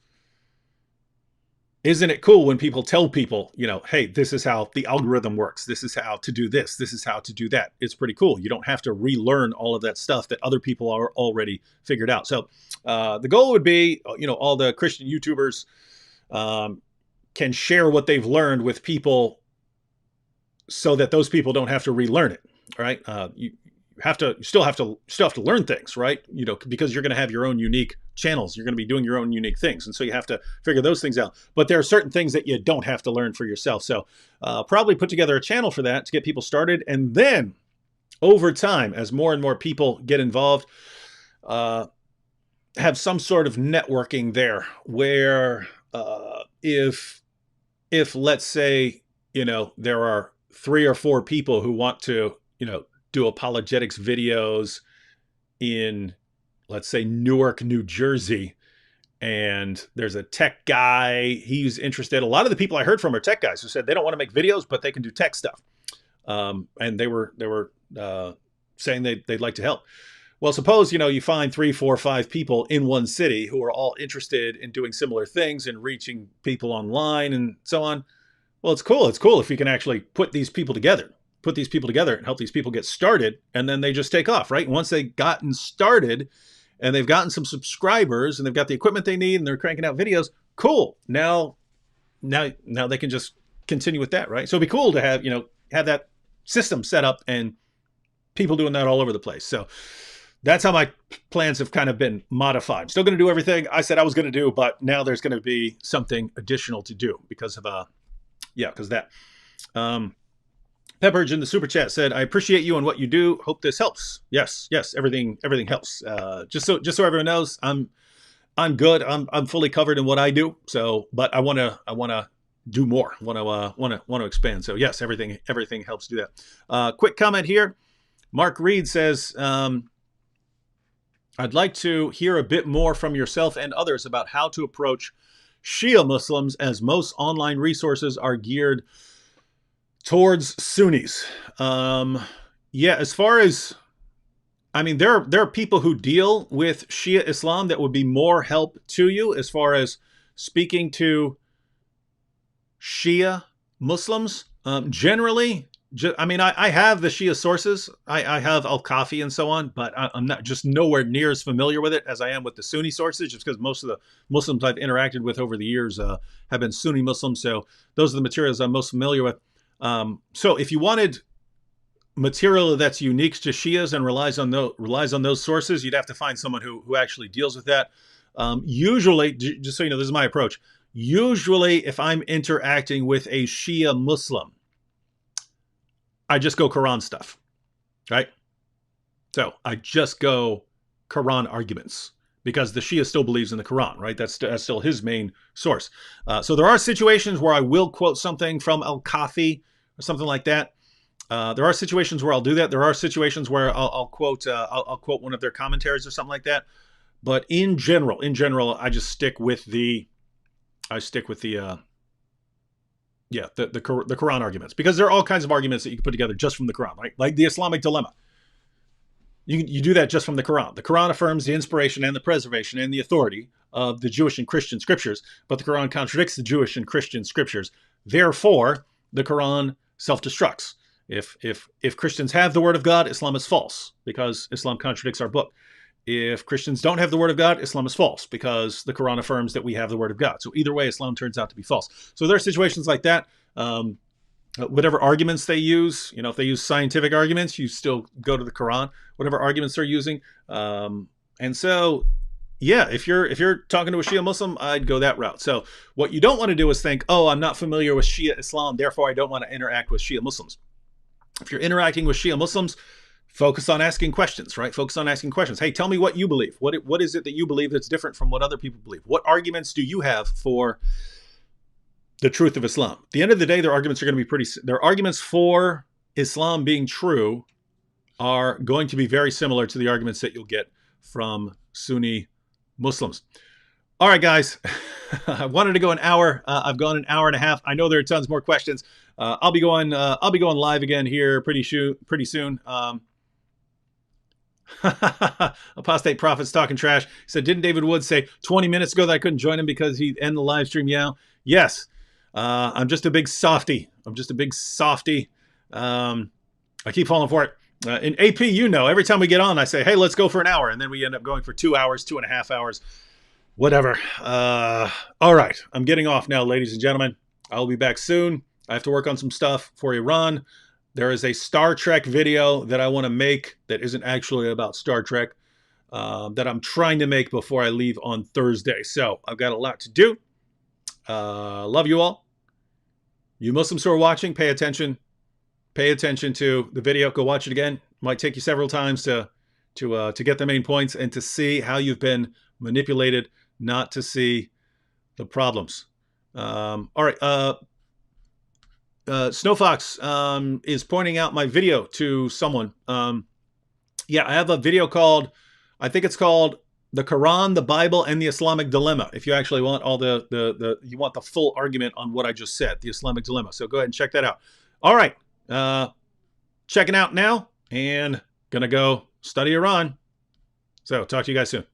Isn't it cool when people tell people, hey, this is how the algorithm works. This is how to do this. This is how to do that. It's pretty cool. You don't have to relearn all of that stuff that other people are already figured out. So the goal would be, all the Christian YouTubers can share what they've learned with people so that those people don't have to relearn it. Right. You still have to learn things, right? Because you're going to have your own unique channels. You're going to be doing your own unique things. And so you have to figure those things out. But there are certain things that you don't have to learn for yourself. So probably put together a channel for that to get people started. And then over time, as more and more people get involved, have some sort of networking there where if let's say, there are 3 or 4 people who want to, do apologetics videos in, let's say, Newark, New Jersey, and there's a tech guy, he's interested. A lot of the people I heard from are tech guys who said they don't want to make videos, but they can do tech stuff. And they were saying they'd like to help. Well, suppose, you find 3, 4, 5 people in one city who are all interested in doing similar things and reaching people online and so on. Well, it's cool. It's cool if you can actually put these people together and help these people get started, and then they just take off, right? And once they've gotten started and they've gotten some subscribers and they've got the equipment they need and they're cranking out videos, cool. Now they can just continue with that, right? So it'd be cool to have that system set up and people doing that all over the place. So that's how my plans have kind of been modified. Still going to do everything I said I was going to do, but now there's going to be something additional to do because of because of that. Pepperidge in the super chat said, "I appreciate you and what you do. Hope this helps." Yes, everything helps. Just so everyone knows, I'm good. I'm fully covered in what I do. So, but I want to do more. Want to expand. So yes, everything helps do that. Quick comment here. Mark Reed says, "I'd like to hear a bit more from yourself and others about how to approach Shia Muslims, as most online resources are geared towards Sunnis." As far as, I mean, there are people who deal with Shia Islam that would be more help to you as far as speaking to Shia Muslims. Generally, I have the Shia sources. I have Al-Kafi and so on, but I'm not just nowhere near as familiar with it as I am with the Sunni sources, just because most of the Muslims I've interacted with over the years have been Sunni Muslims. So those are the materials I'm most familiar with. So if you wanted material that's unique to Shias and relies on those sources, you'd have to find someone who actually deals with that. Usually, just so you know, this is my approach. Usually, if I'm interacting with a Shia Muslim, I just go Quran stuff, right? So I just go Quran arguments because the Shia still believes in the Quran, right? That's still his main source. So there are situations where I will quote something from Al-Kafi or something like that. There are situations where I'll do that. There are situations where I'll quote one of their commentaries or something like that. But in general, I just stick with the Quran arguments, because there are all kinds of arguments that you can put together just from the Quran, right? Like the Islamic dilemma. You do that just from the Quran. The Quran affirms the inspiration and the preservation and the authority of the Jewish and Christian scriptures, but the Quran contradicts the Jewish and Christian scriptures. Therefore, the Quran self-destructs. If Christians have the word of God, Islam is false because Islam contradicts our book. If Christians don't have the word of God, Islam is false because the Quran affirms that we have the word of God. So either way, Islam turns out to be false. So there are situations like that. Whatever arguments they use, if they use scientific arguments, you still go to the Quran, whatever arguments they're using. And so, if you're talking to a Shia Muslim, I'd go that route. So what you don't want to do is think, oh, I'm not familiar with Shia Islam, therefore I don't want to interact with Shia Muslims. If you're interacting with Shia Muslims, focus on asking questions, right? Focus on asking questions. Hey, tell me what you believe. What is it that you believe that's different from what other people believe? What arguments do you have for the truth of Islam? At the end of the day, their arguments are going to be their arguments for Islam being true are going to be very similar to the arguments that you'll get from Sunni Muslims. All right, guys, I wanted to go an hour. I've gone an hour and a half. I know there are tons more questions. I'll be going live again here pretty soon. Apostate Prophets talking trash. He said, didn't David Woods say 20 minutes ago that I couldn't join him because he'd end the live stream? Yeah. Yes. I'm just a big softy. I keep falling for it. In AP, every time we get on, I say, hey, let's go for an hour. And then we end up going for 2 hours, 2.5 hours, whatever. All right. I'm getting off now, ladies and gentlemen. I'll be back soon. I have to work on some stuff for Iran. There is a Star Trek video that I want to make that isn't actually about Star Trek that I'm trying to make before I leave on Thursday. So I've got a lot to do. Love you all. You Muslims who are watching, pay attention. Pay attention to the video. Go watch it again. Might take you several times to get the main points and to see how you've been manipulated, not to see the problems. All right. Snowfox is pointing out my video to someone. I have a video called, I think it's called The Quran, the Bible, and the Islamic Dilemma. If you actually want all you want the full argument on what I just said, the Islamic Dilemma. So go ahead and check that out. All right. Checking out now and gonna go study Iran. So talk to you guys soon.